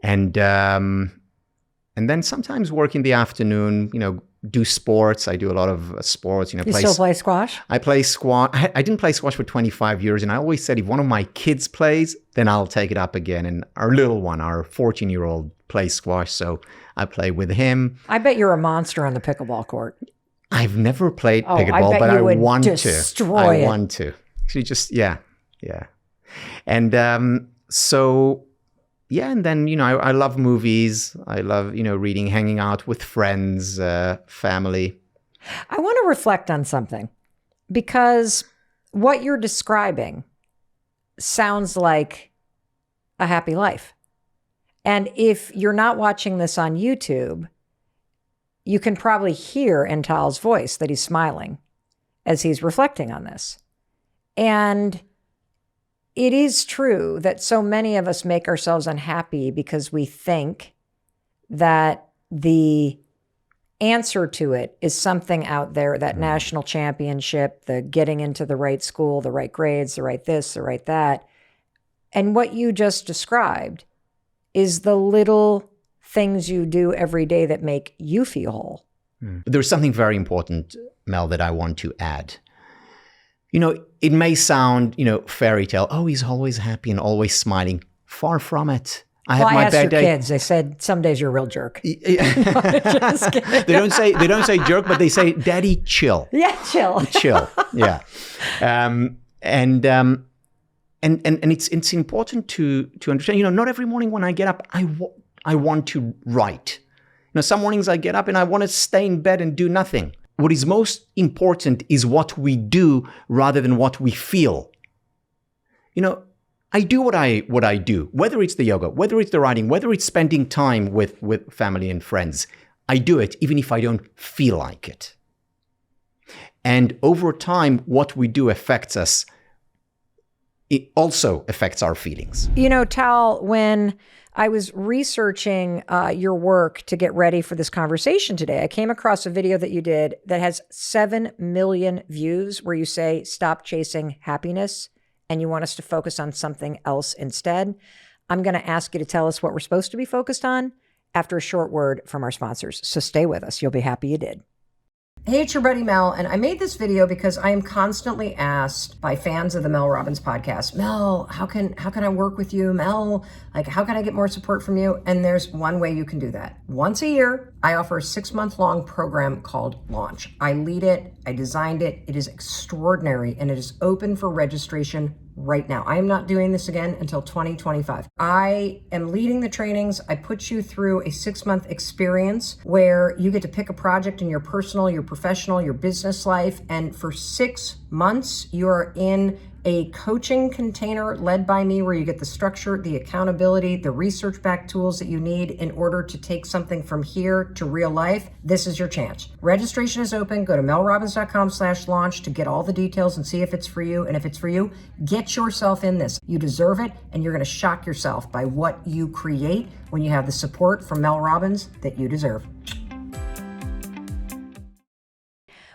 and then sometimes work in the afternoon. Do sports. I do a lot of sports. You still play squash? I play squash. I didn't play squash for 25 years. And I always said, if one of my kids plays, then I'll take it up again. And our little one, our 14-year-old, plays squash. So I play with him. I bet you're a monster on the pickleball court. I've never played pickleball, but I want to. I want to. So yeah. And so... Yeah, and then, I love movies. I love, reading, hanging out with friends, family. I want to reflect on something, because what you're describing sounds like a happy life. And if you're not watching this on YouTube, you can probably hear in Tal's voice that he's smiling as he's reflecting on this. And it is true that so many of us make ourselves unhappy because we think that the answer to it is something out there, that national championship, the getting into the right school, the right grades, the right this, the right that. And what you just described is the little things you do every day that make you feel whole. There's something very important, Mel, that I want to add. It may sound, fairy tale. Oh, he's always happy and always smiling. Far from it. I asked your kids. They said, some days you're a real jerk. Just kidding. They don't say jerk, but they say, Daddy, chill. Yeah, chill. Chill. Yeah. And it's important to understand. Not every morning when I get up, I want to write. Some mornings I get up and I want to stay in bed and do nothing. What is most important is what we do rather than what we feel. I do what I do, whether it's the yoga, whether it's the writing, whether it's spending time with family and friends. I do it even if I don't feel like it. And over time, what we do affects us. It also affects our feelings. Tal, when I was researching your work to get ready for this conversation today, I came across a video that you did that has 7 million views, where you say, stop chasing happiness, and you want us to focus on something else instead. I'm going to ask you to tell us what we're supposed to be focused on after a short word from our sponsors. So stay with us. You'll be happy you did. Hey, it's your buddy Mel, and I made this video because I am constantly asked by fans of the Mel Robbins podcast, Mel, how can I work with you? Mel, how can I get more support from you? And there's one way you can do that. Once a year, I offer a 6-month-long program called Launch. I lead it, I designed it, it is extraordinary, and it is open for registration right now. I am not doing this again until 2025. I am leading the trainings. I put you through a 6-month experience where you get to pick a project in your personal, your professional, your business life. And for 6 months, you are in a coaching container led by me where you get the structure, the accountability, the research-backed tools that you need in order to take something from here to real life. This is your chance. Registration is open. Go to melrobbins.com/launch to get all the details and see if it's for you. And if it's for you, get yourself in this. You deserve it, and you're going to shock yourself by what you create when you have the support from Mel Robbins that you deserve.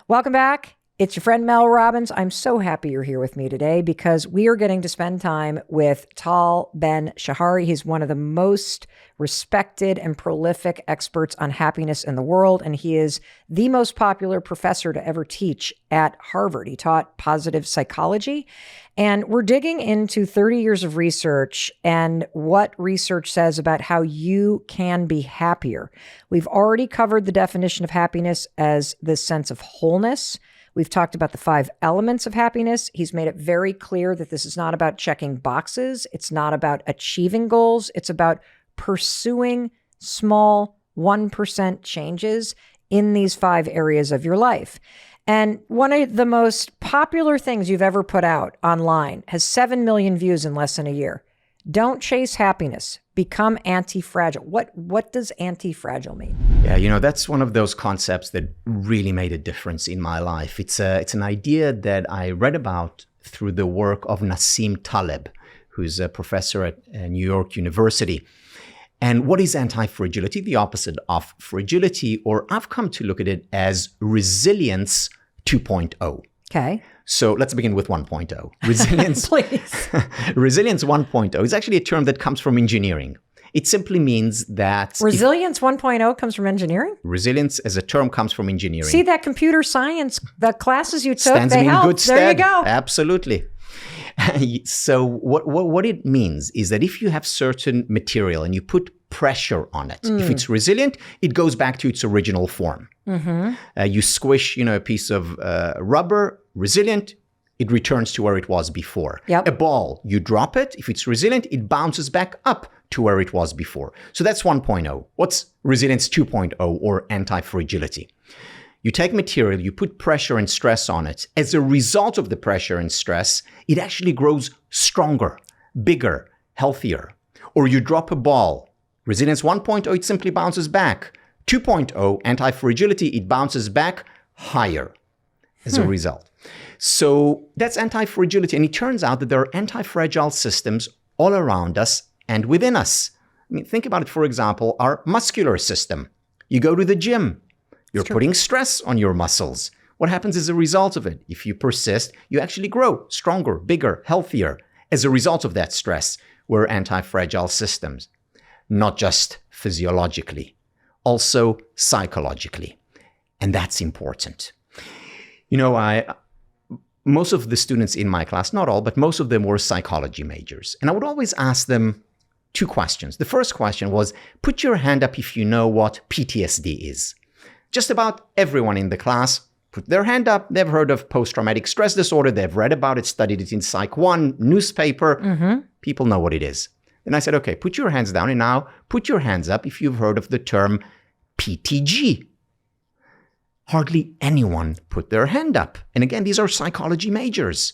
Welcome back. It's your friend Mel Robbins. I'm so happy you're here with me today because we are getting to spend time with Tal Ben-Shahar. He's one of the most respected and prolific experts on happiness in the world, and he is the most popular professor to ever teach at Harvard. He taught positive psychology, and we're digging into 30 years of research and what research says about how you can be happier. We've already covered the definition of happiness as this sense of wholeness. We've talked about the 5 elements of happiness. He's made it very clear that this is not about checking boxes. It's not about achieving goals. It's about pursuing small 1% changes in these 5 areas of your life. And one of the most popular things you've ever put out online has 7 million views in less than a year. Don't chase happiness. Become anti-fragile. What does anti-fragile mean? Yeah, that's one of those concepts that really made a difference in my life. It's an idea that I read about through the work of Nassim Taleb, who's a professor at New York University. And what is anti-fragility? The opposite of fragility, or I've come to look at it as resilience 2.0. Okay. So let's begin with 1.0. Resilience. Please. Resilience 1.0 is actually a term that comes from engineering. It simply means that... Resilience 1.0 comes from engineering? Resilience as a term comes from engineering. See, that computer science, the classes you took, Stands they me in helped. good stead. There you go. Absolutely. So what it means is that if you have certain material and you put pressure on it, if it's resilient, it goes back to its original form. Mm-hmm. You squish, a piece of rubber, resilient, it returns to where it was before. Yep. A ball, you drop it, if it's resilient, it bounces back up to where it was before. So that's 1.0. What's resilience 2.0 or anti-fragility? You take material, you put pressure and stress on it. As a result of the pressure and stress, it actually grows stronger, bigger, healthier. Or you drop a ball. Resilience 1.0, it simply bounces back. 2.0, anti-fragility, it bounces back higher as a result. So that's anti-fragility. And it turns out that there are anti-fragile systems all around us and within us. I mean, think about it, for example, our muscular system. You go to the gym. You're putting stress on your muscles. What happens as a result of it? If you persist, you actually grow stronger, bigger, healthier as a result of that stress. We're anti-fragile systems, not just physiologically, also psychologically. And that's important. Most of the students in my class, not all, but most of them were psychology majors. And I would always ask them 2 questions. The first question was, put your hand up if you know what PTSD is. Just about everyone in the class put their hand up. They've heard of post-traumatic stress disorder. They've read about it, studied it in Psych 1, newspaper. Mm-hmm. People know what it is. Then I said, okay, put your hands down. And now put your hands up if you've heard of the term PTG. Hardly anyone put their hand up. And again, these are psychology majors.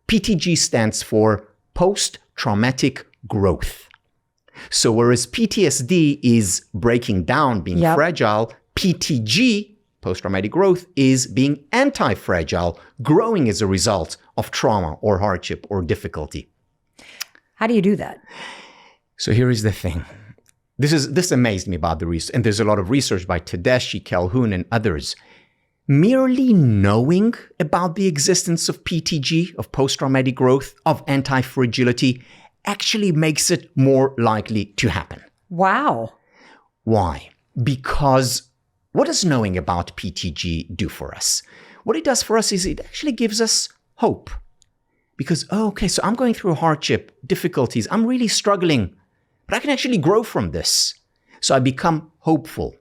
PTG stands for post-traumatic growth. So whereas PTSD is breaking down, being fragile, PTG, post-traumatic growth, is being anti-fragile, growing as a result of trauma or hardship or difficulty. How do you do that? So here is the thing. This amazed me about the research, and there's a lot of research by Tedeschi, Calhoun, and others. Merely knowing about the existence of PTG, of post-traumatic growth, of anti-fragility, actually makes it more likely to happen. Wow. Why? Because what does knowing about PTG do for us? What it does for us is it actually gives us hope. Because, okay, so I'm going through hardship, difficulties, I'm really struggling, but I can actually grow from this. So I become hopeful.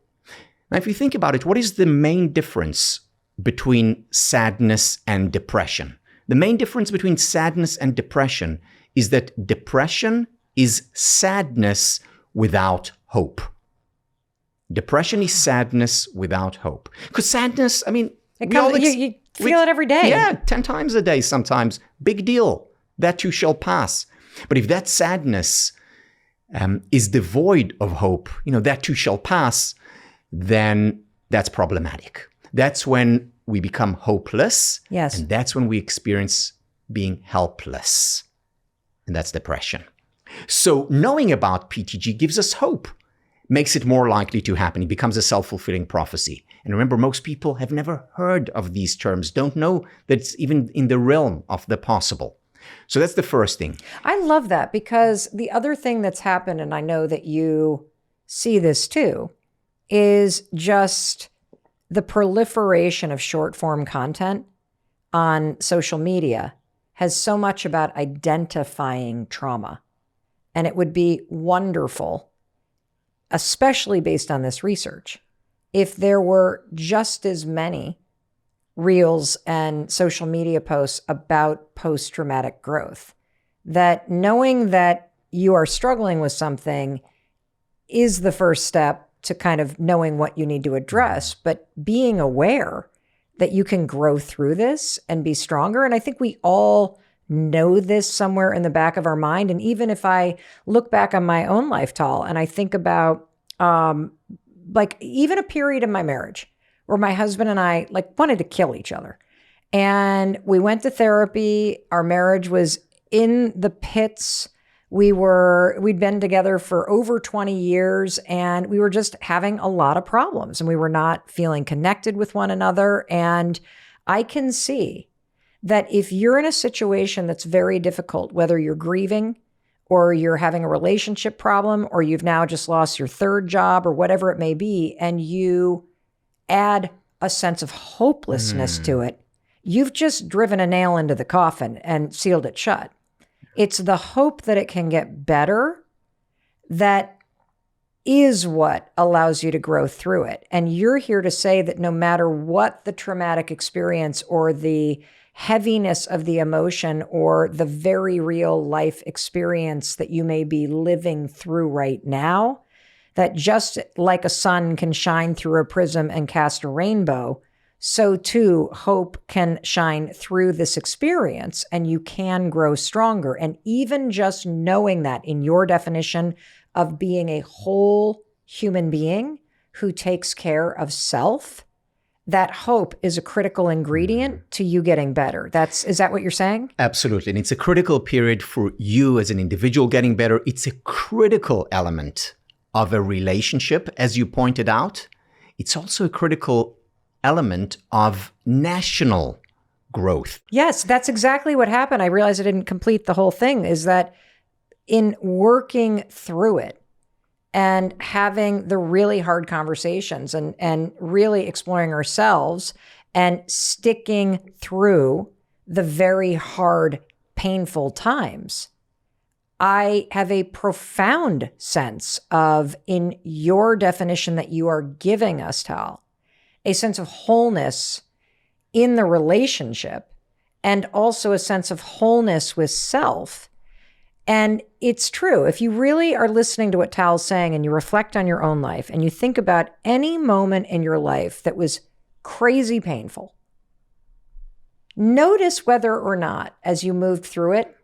Now, if you think about it, what is the main difference between sadness and depression? The main difference between sadness and depression is that depression is sadness without hope. Depression is sadness without hope. Because sadness, I mean, you feel it every day. Yeah, 10 times a day sometimes. Big deal. That too shall pass. But if that sadness is devoid of hope, that too shall pass, then that's problematic. That's when we become hopeless. Yes. And that's when we experience being helpless. And that's depression. So knowing about PTG gives us hope, makes it more likely to happen. It becomes a self-fulfilling prophecy. And remember, most people have never heard of these terms, don't know that it's even in the realm of the possible. So that's the first thing. I love that, because the other thing that's happened, and I know that you see this too, is just the proliferation of short form content on social media has so much about identifying trauma. And it would be wonderful, especially based on this research, if there were just as many reels and social media posts about post-traumatic growth. That knowing that you are struggling with something is the first step to kind of knowing what you need to address, but being aware that you can grow through this and be stronger. And I think we all know this somewhere in the back of our mind. And even if I look back on my own life, Tal, and I think about even a period in my marriage where my husband and I wanted to kill each other. And we went to therapy. Our marriage was in the pits. We'd been together for over 20 years, and we were just having a lot of problems, and we were not feeling connected with one another. And I can see that if you're in a situation that's very difficult, whether you're grieving or you're having a relationship problem, or you've now just lost your third job or whatever it may be, and you add a sense of hopelessness to it, you've just driven a nail into the coffin and sealed it shut. It's the hope that it can get better that is what allows you to grow through it. And you're here to say that no matter what the traumatic experience or the heaviness of the emotion or the very real life experience that you may be living through right now, that just like a sun can shine through a prism and cast a rainbow, so too hope can shine through this experience and you can grow stronger. And even just knowing that in your definition of being a whole human being who takes care of self, that hope is a critical ingredient to you getting better. Is that what you're saying? Absolutely. And it's a critical period for you as an individual getting better. It's a critical element of a relationship, as you pointed out. It's also a critical element of national growth. Yes, that's exactly what happened. I realized I didn't complete the whole thing, is that in working through it and having the really hard conversations and really exploring ourselves and sticking through the very hard, painful times, I have a profound sense of, in your definition that you are giving us, Tal, a sense of wholeness in the relationship and also a sense of wholeness with self. And it's true. If you really are listening to what Tal's saying and you reflect on your own life and you think about any moment in your life that was crazy painful, notice whether or not, as you moved through it,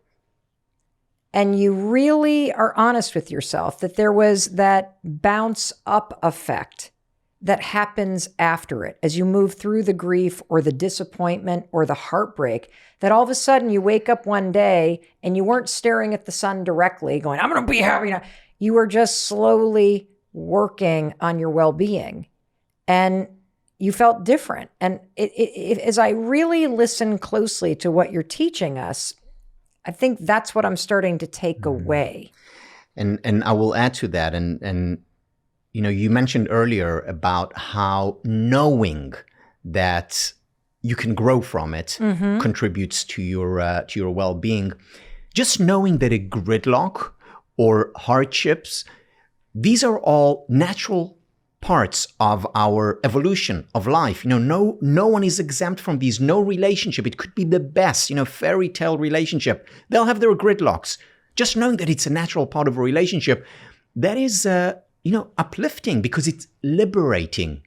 and you really are honest with yourself, that there was that bounce up effect that happens after it as you move through the grief or the disappointment or the heartbreak, that all of a sudden you wake up one day and you weren't staring at the sun directly going, I'm going to be happy. You were just slowly working on your well-being and you felt different. And as I really listen closely to what you're teaching us, I think that's what I'm starting to take away. And I will add to that. And you mentioned earlier about how knowing that you can grow from it contributes to your well-being. Just knowing that a gridlock or hardships, these are all natural parts of our evolution of life. No one is exempt from these. No relationship, it could be the best, fairy tale relationship, they'll have their gridlocks. Just knowing that it's a natural part of a relationship, that is, uplifting, because it's liberating.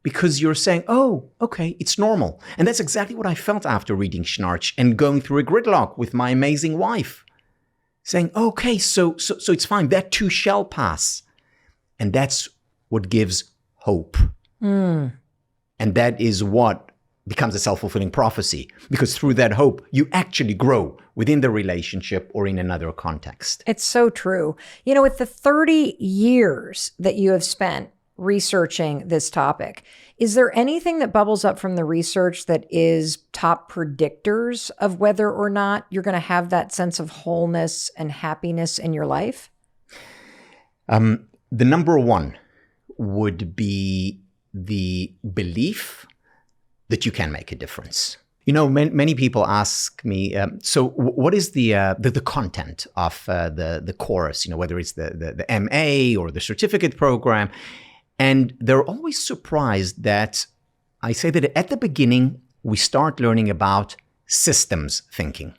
Because you're saying, oh, okay, it's normal. And that's exactly what I felt after reading Schnarch and going through a gridlock with my amazing wife. Saying, okay, so it's fine. That too shall pass. And that's what gives hope. And that is what becomes a self-fulfilling prophecy. Because through that hope, you actually grow within the relationship or in another context. It's so true. With the 30 years that you have spent researching this topic, is there anything that bubbles up from the research that is top predictors of whether or not you're going to have that sense of wholeness and happiness in your life? The number one would be the belief that you can make a difference. Many people ask me, so what is the content of the course, whether it's the MA or the certificate program? And they're always surprised that I say that at the beginning, we start learning about systems thinking.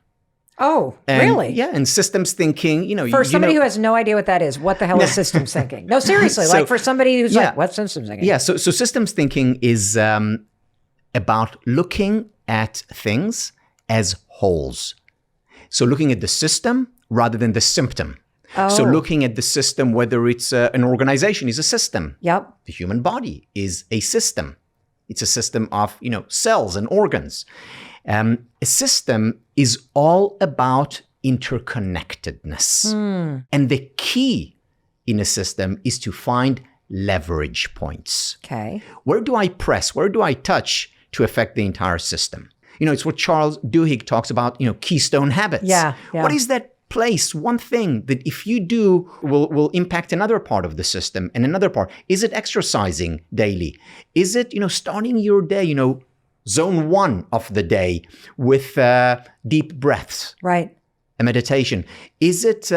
Oh, And, really? Yeah, and systems thinking, For somebody who has no idea what that is, what the hell is systems thinking? No, seriously, So- like for somebody who's Yeah. like, what's systems thinking? Yeah, so systems thinking is about looking at things as wholes. So looking at the system rather than the symptom. So Oh. looking at the system, whether it's an organization is a system. Yep. The human body is a system. It's a system of, cells and organs. A system is all about interconnectedness. And the key in a system is to find leverage points. Okay. Where do I press? Where do I touch to affect the entire system? It's what Charles Duhigg talks about, keystone habits. Yeah. What is that place, one thing that if you do will impact another part of the system and another part? Is it exercising daily? Is it, starting your day, zone 1 of the day with deep breaths, Right. a meditation? Is it,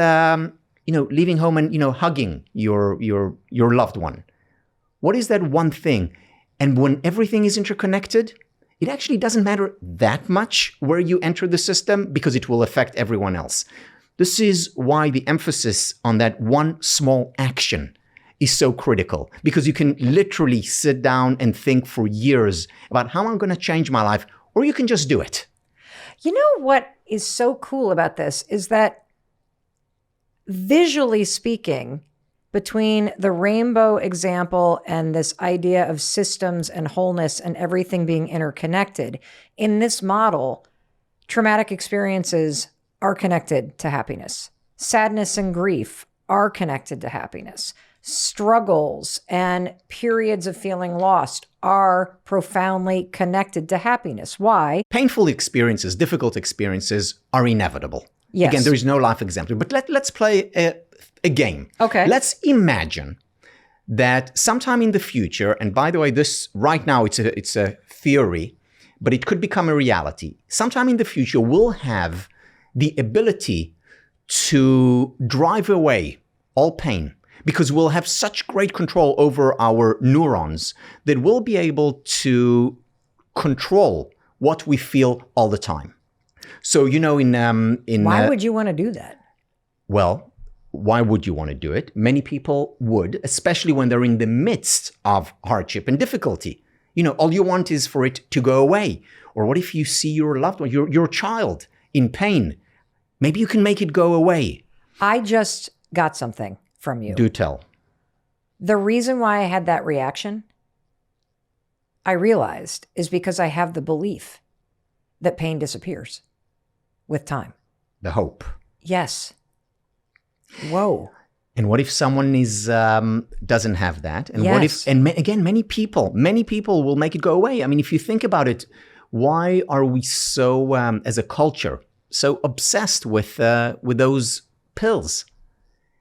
leaving home and, hugging your loved one? What is that one thing? And when everything is interconnected, it actually doesn't matter that much where you enter the system because it will affect everyone else. This is why the emphasis on that one small action is so critical, because you can literally sit down and think for years about how I'm going to change my life, or you can just do it. You know what is so cool about this is that visually speaking, between the rainbow example and this idea of systems and wholeness and everything being interconnected, in this model, traumatic experiences are connected to happiness. Sadness and grief are connected to happiness. Struggles and periods of feeling lost are profoundly connected to happiness. Why? Painful experiences, difficult experiences are inevitable. Yes. Again, there is no life exemplary. But let's play a game. Okay. Let's imagine that sometime in the future, and by the way, this right now it's a theory, but it could become a reality. Sometime in the future, we'll have the ability to drive away all pain, because we'll have such great control over our neurons that we'll be able to control what we feel all the time. So, Why would you want to do that? Well, why would you want to do it? Many people would, especially when they're in the midst of hardship and difficulty. All you want is for it to go away. Or what if you see your loved one, your child in pain? Maybe you can make it go away. I just got something from you. Do tell. The reason why I had that reaction, I realized, is because I have the belief that pain disappears with time. The hope. Yes. Whoa. And what if someone doesn't have that? And Yes. what if, and again, many people will make it go away. I mean, if you think about it, why are we so, as a culture, so obsessed with those pills?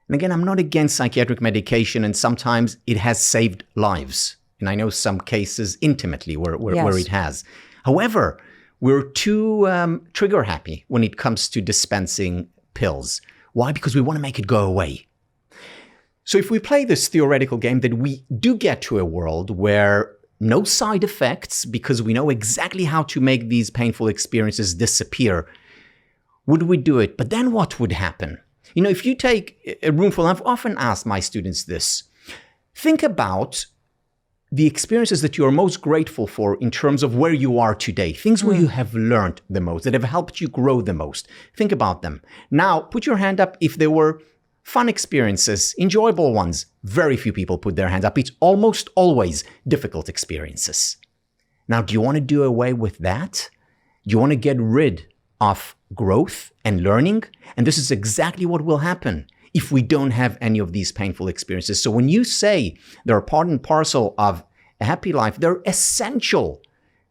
And again, I'm not against psychiatric medication, and sometimes it has saved lives. And I know some cases intimately where it has. However, we're too trigger happy when it comes to dispensing pills. Why? Because we want to make it go away. So if we play this theoretical game that we do get to a world where no side effects, because we know exactly how to make these painful experiences disappear, would we do it? But then what would happen? You know, if you take a room full, I've often asked my students this, think about the experiences that you're most grateful for in terms of where you are today, things where you have learned the most, that have helped you grow the most. Think about them. Now, put your hand up if there were fun experiences, enjoyable ones. Very few people put their hands up. It's almost always difficult experiences. Now, do you want to do away with that? Do you want to get rid of growth and learning? And this is exactly what will happen if we don't have any of these painful experiences. So when you say they're part and parcel of a happy life, they're essential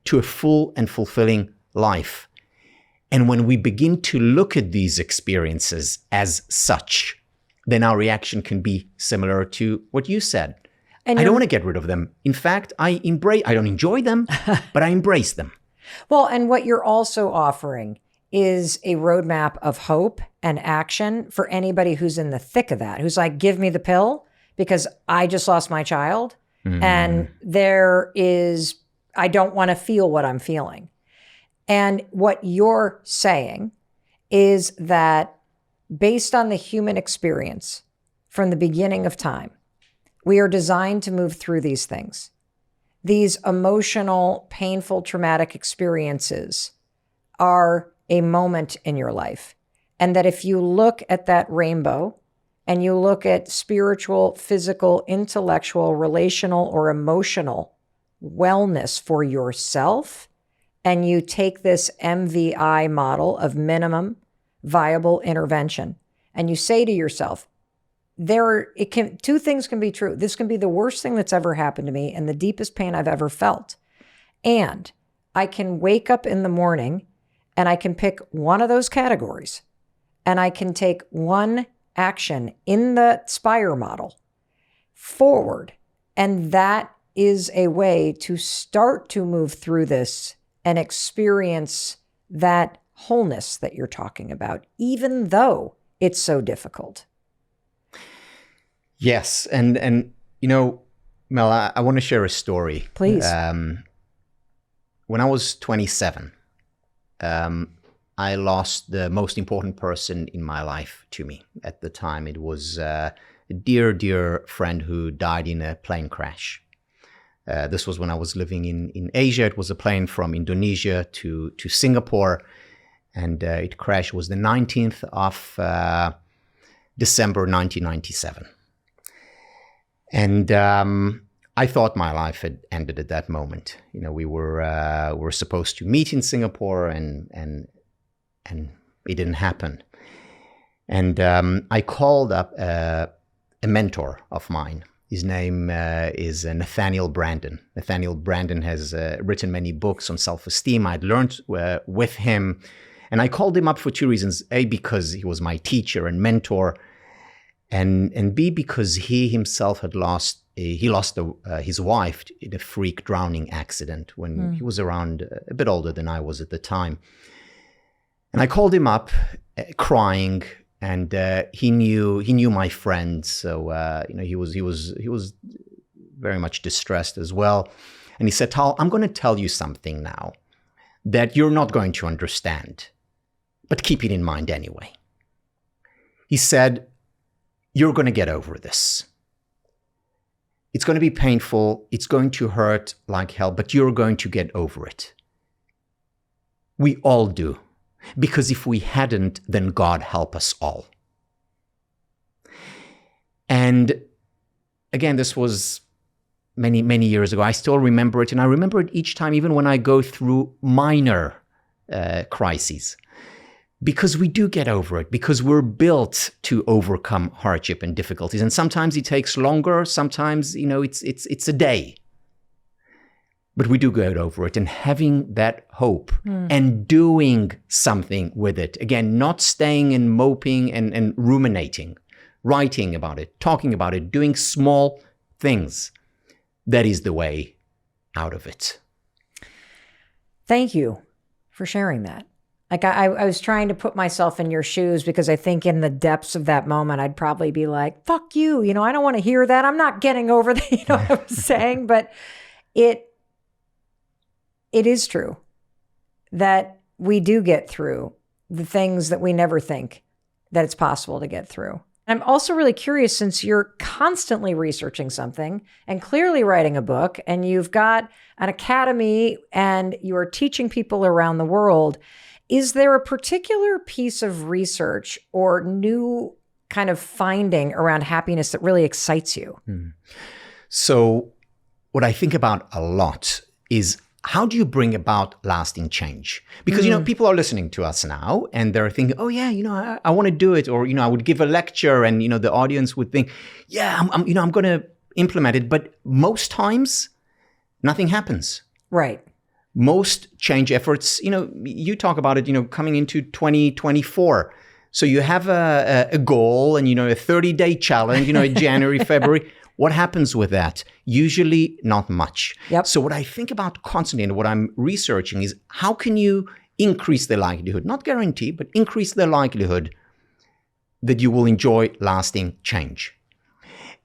to a full and fulfilling life. And when we begin to look at these experiences as such, then our reaction can be similar to what you said. And I don't want to get rid of them. In fact, I don't enjoy them, but I embrace them. Well, and what you're also offering is a roadmap of hope and action for anybody who's in the thick of that, who's like, give me the pill because I just lost my child. And I don't want to feel what I'm feeling. And what you're saying is that based on the human experience from the beginning of time, we are designed to move through these things. These emotional, painful, traumatic experiences are a moment in your life. And that if you look at that rainbow and you look at spiritual, physical, intellectual, relational, or emotional wellness for yourself, and you take this MVI model of minimum viable intervention, and you say to yourself, two things can be true. This can be the worst thing that's ever happened to me and the deepest pain I've ever felt. And I can wake up in the morning and I can pick one of those categories and I can take one action in the SPIRE model forward. And that is a way to start to move through this and experience that wholeness that you're talking about, even though it's so difficult. Yes. And you know, Mel, I want to share a story. Please. When I was 27, I lost the most important person in my life to me at the time. It was a dear, dear friend who died in a plane crash. This was when I was living in Asia. It was a plane from Indonesia to Singapore, and it crashed. It was the 19th of December 1997. And I thought my life had ended at that moment. You know, we were supposed to meet in Singapore, and it didn't happen. And I called up a mentor of mine. His name is Nathaniel Branden. Nathaniel Branden has written many books on self-esteem. I'd learned with him. And I called him up for two reasons. A, because he was my teacher and mentor. And B, because he himself had lost his wife in a freak drowning accident when he was around a bit older than I was at the time. And I called him up crying, and he knew my friend, so he was very much distressed as well. And he said, "Tal, I'm going to tell you something now that you're not going to understand, but keep it in mind anyway." He said, "You're going to get over this. It's going to be painful. It's going to hurt like hell, but you're going to get over it. We all do. Because if we hadn't, then God help us all." And again, this was many, many years ago. I still remember it. And I remember it each time, even when I go through minor crises. Because we do get over it, because we're built to overcome hardship and difficulties. And sometimes it takes longer, sometimes, it's a day. But we do get over it, and having that hope and doing something with it. Again, not staying and moping and ruminating. writing about it, talking about it, doing small things. That is the way out of it. Thank you for sharing that. Like I was trying to put myself in your shoes because I think in the depths of that moment, I'd probably be like, fuck you. I don't want to hear that. I'm not getting over that. You know what I'm saying? But it is true that we do get through the things that we never think that it's possible to get through. I'm also really curious, since you're constantly researching something and clearly writing a book, and you've got an academy and you are teaching people around the world, is there a particular piece of research or new kind of finding around happiness that really excites you? So what I think about a lot is, how do you bring about lasting change? Because, people are listening to us now and they're thinking, oh yeah, I want to do it. Or, I would give a lecture and, the audience would think, yeah, I'm going to implement it. But most times nothing happens. Right. Most change efforts, you talk about it, coming into 2024. So you have a goal and, a 30-day challenge, in January, February. What happens with that? Usually not much. Yep. So what I think about constantly and what I'm researching is, how can you increase the likelihood, not guarantee, but increase the likelihood that you will enjoy lasting change.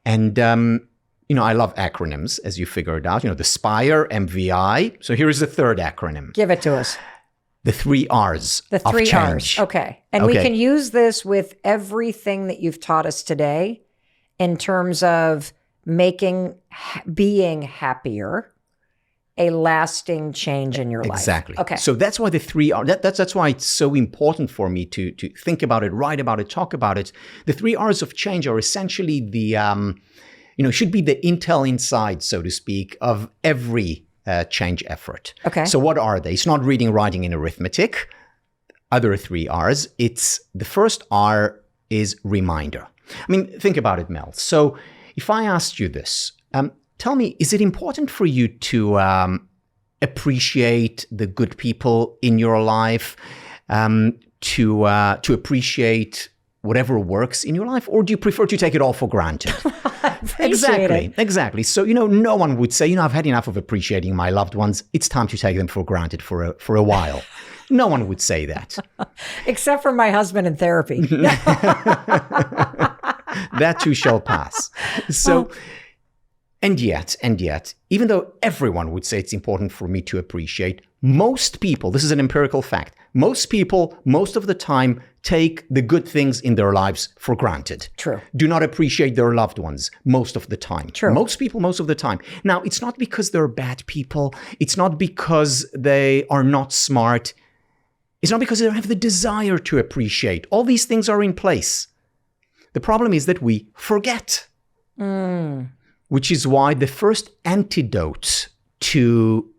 And, I love acronyms, as you figured out, the SPIRE, MVI. So here is the third acronym. Give it to us. The 3 R's The 3 of change. R's. Okay. And we can use this with everything that you've taught us today in terms of making being happier a lasting change in your life. Exactly. Okay. So that's why the 3 R's, that's why it's so important for me to think about it, write about it, talk about it. The 3 R's of change are essentially the, should be the intel inside, so to speak, of every change effort. Okay. So what are they? It's not reading, writing, and arithmetic. Other 3 R's. It's the first R is reminder. I mean, think about it, Mel. So if I asked you this, tell me, is it important for you to appreciate the good people in your life, to appreciate whatever works in your life, or do you prefer to take it all for granted? Exactly. So, no one would say, I've had enough of appreciating my loved ones. It's time to take them for granted for a while. No one would say that. Except for my husband in therapy. That too shall pass. So, and yet, even though everyone would say it's important for me to appreciate, most people, this is an empirical fact, most people, most of the time, take the good things in their lives for granted. True. Do not appreciate their loved ones most of the time. True. Most people, most of the time. Now, it's not because they're bad people. It's not because they are not smart. It's not because they don't have the desire to appreciate. All these things are in place. The problem is that we forget. Which is why the first antidote to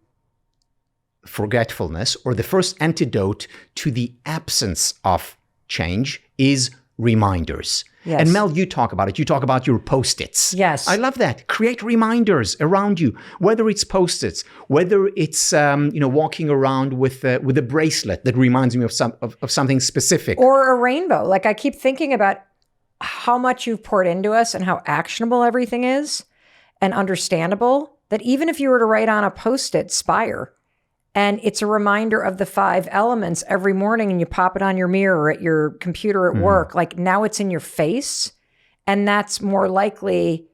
forgetfulness, or the first antidote to the absence of change, is reminders. Yes. And Mel, you talk about it. You talk about your Post-its. Yes. I love that. Create reminders around you, whether it's Post-its, whether it's walking around with a bracelet that reminds me of something specific. Or a rainbow. Like, I keep thinking about how much you've poured into us and how actionable everything is and understandable, that even if you were to write on a Post-it, SPIRE, and it's a reminder of the 5 elements every morning, and you pop it on your mirror or at your computer at work, like now it's in your face. And that's more likely,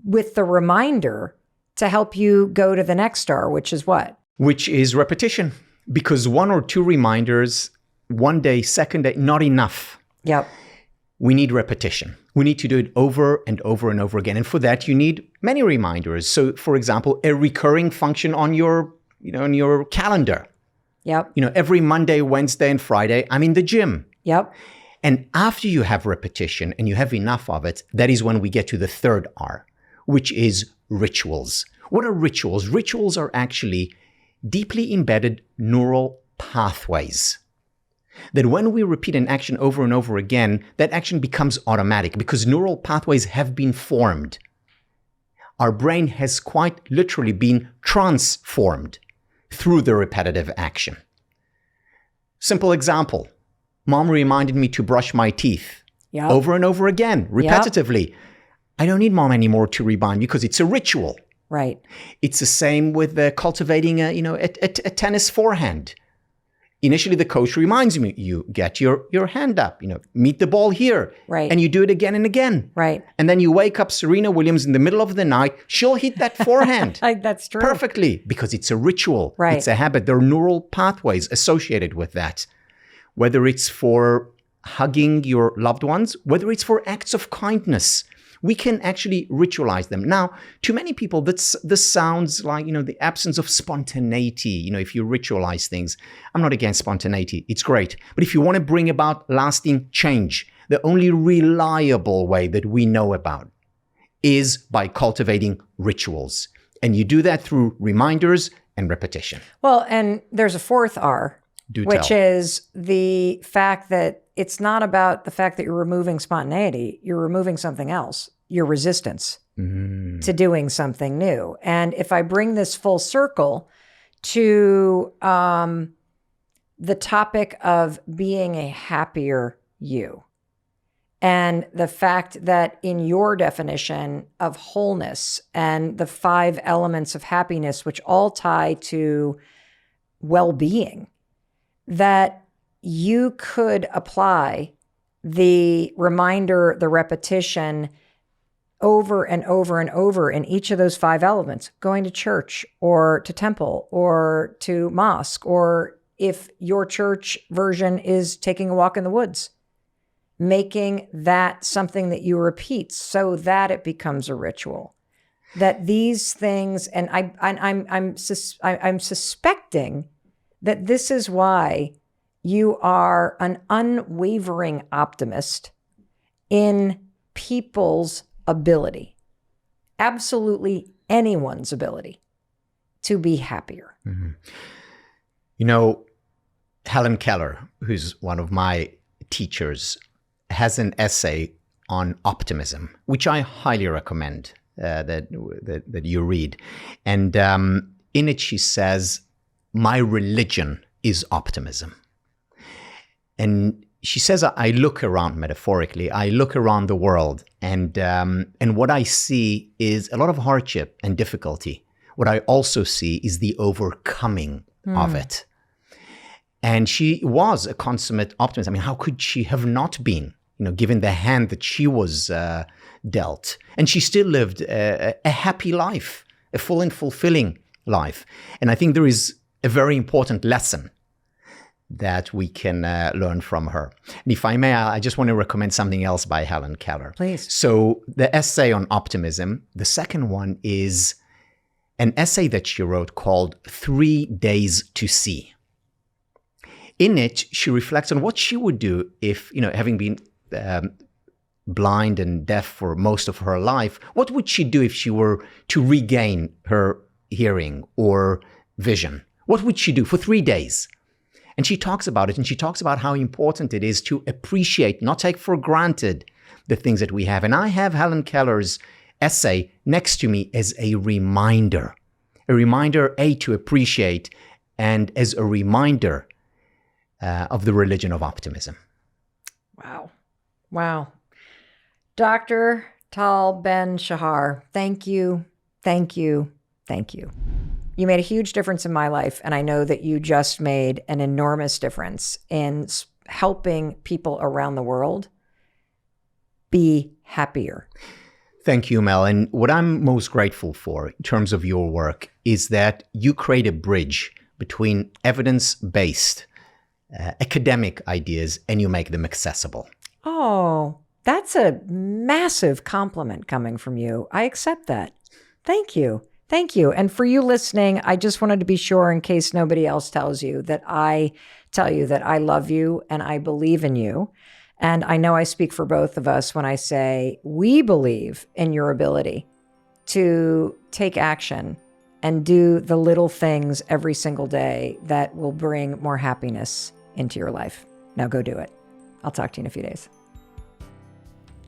with the reminder, to help you go to the next star, which is what? Which is repetition. Because 1 or 2 reminders, one day, second day, not enough. Yep. We need repetition. We need to do it over and over and over again. And for that, you need many reminders. So, for example, a recurring function on your calendar. Yep. Every Monday, Wednesday, and Friday, I'm in the gym. Yep. And after you have repetition and you have enough of it, that is when we get to the third R, which is rituals. What are rituals? Rituals are actually deeply embedded neural pathways. That when we repeat an action over and over again, that action becomes automatic because neural pathways have been formed. Our brain has quite literally been transformed through the repetitive action. Simple example. Mom reminded me to brush my teeth. Yep. over and over again, repetitively. I don't need mom anymore to remind me because it's a ritual. Right. It's the same with cultivating a tennis forehand. Initially, the coach reminds me, you get your hand up, meet the ball here. Right. And you do it again and again. Right. And then you wake up Serena Williams in the middle of the night. She'll hit that forehand. That's true. Perfectly, because it's a ritual. Right. It's a habit. There are neural pathways associated with that. Whether it's for hugging your loved ones, whether it's for acts of kindness, we can actually ritualize them. Now, to many people, this sounds like, the absence of spontaneity. If you ritualize things, I'm not against spontaneity. It's great. But if you want to bring about lasting change, the only reliable way that we know about is by cultivating rituals. And you do that through reminders and repetition. Well, and there's a fourth R, which is the fact that it's not about the fact that you're removing spontaneity. You're removing something else, your resistance to doing something new. And if I bring this full circle to the topic of being a happier you, and the fact that in your definition of wholeness and the 5 elements of happiness, which all tie to well-being, that you could apply the reminder, the repetition over and over and over in each of those 5 elements, going to church or to temple or to mosque, or if your church version is taking a walk in the woods, making that something that you repeat so that it becomes a ritual. That these things, and I'm suspecting that this is why you are an unwavering optimist in people's ability, absolutely anyone's ability to be happier. Mm-hmm. Helen Keller, who's one of my teachers, has an essay on optimism, which I highly recommend that you read. And in it, she says, "My religion is optimism." And she says, I look around, metaphorically, I look around the world, and what I see is a lot of hardship and difficulty. What I also see is the overcoming of it. And she was a consummate optimist. I mean, how could she have not been, given the hand that she was dealt? And she still lived a happy life, a full and fulfilling life. And I think there is a very important lesson that we can learn from her. And if I may, I just want to recommend something else by Helen Keller. Please. So the essay on optimism, the second one is an essay that she wrote called 3 Days to See. In it, she reflects on what she would do if, having been blind and deaf for most of her life, what would she do if she were to regain her hearing or vision? What would she do for 3 days? And she talks about it, and she talks about how important it is to appreciate, not take for granted the things that we have. And I have Helen Keller's essay next to me as a reminder, to appreciate, and as a reminder of the religion of optimism. Wow. Dr. Tal Ben-Shahar, thank you. You made a huge difference in my life, and I know that you just made an enormous difference in helping people around the world be happier. Thank you, Mel. And what I'm most grateful for in terms of your work is that you create a bridge between evidence-based academic ideas and you make them accessible. Oh, that's a massive compliment coming from you. I accept that. Thank you. And for you listening, I just wanted to be sure, in case nobody else tells you, that I tell you that I love you and I believe in you. And I know I speak for both of us when I say we believe in your ability to take action and do the little things every single day that will bring more happiness into your life. Now go do it. I'll talk to you in a few days.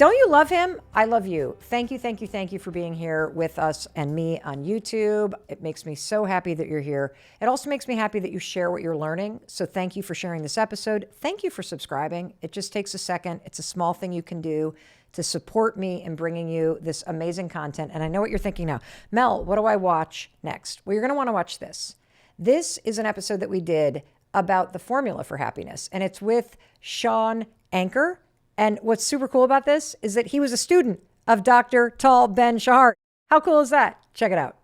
Don't you love him? I love you. Thank you, thank you, thank you for being here with us and me on YouTube. It makes me so happy that you're here. It also makes me happy that you share what you're learning. So thank you for sharing this episode. Thank you for subscribing. It just takes a second. It's a small thing you can do to support me in bringing you this amazing content. And I know what you're thinking now. Mel, what do I watch next? Well, you're going to want to watch this. This is an episode that we did about the formula for happiness, and it's with Shawn Achor. And what's super cool about this is that he was a student of Dr. Tal Ben-Shahar. How cool is that? Check it out.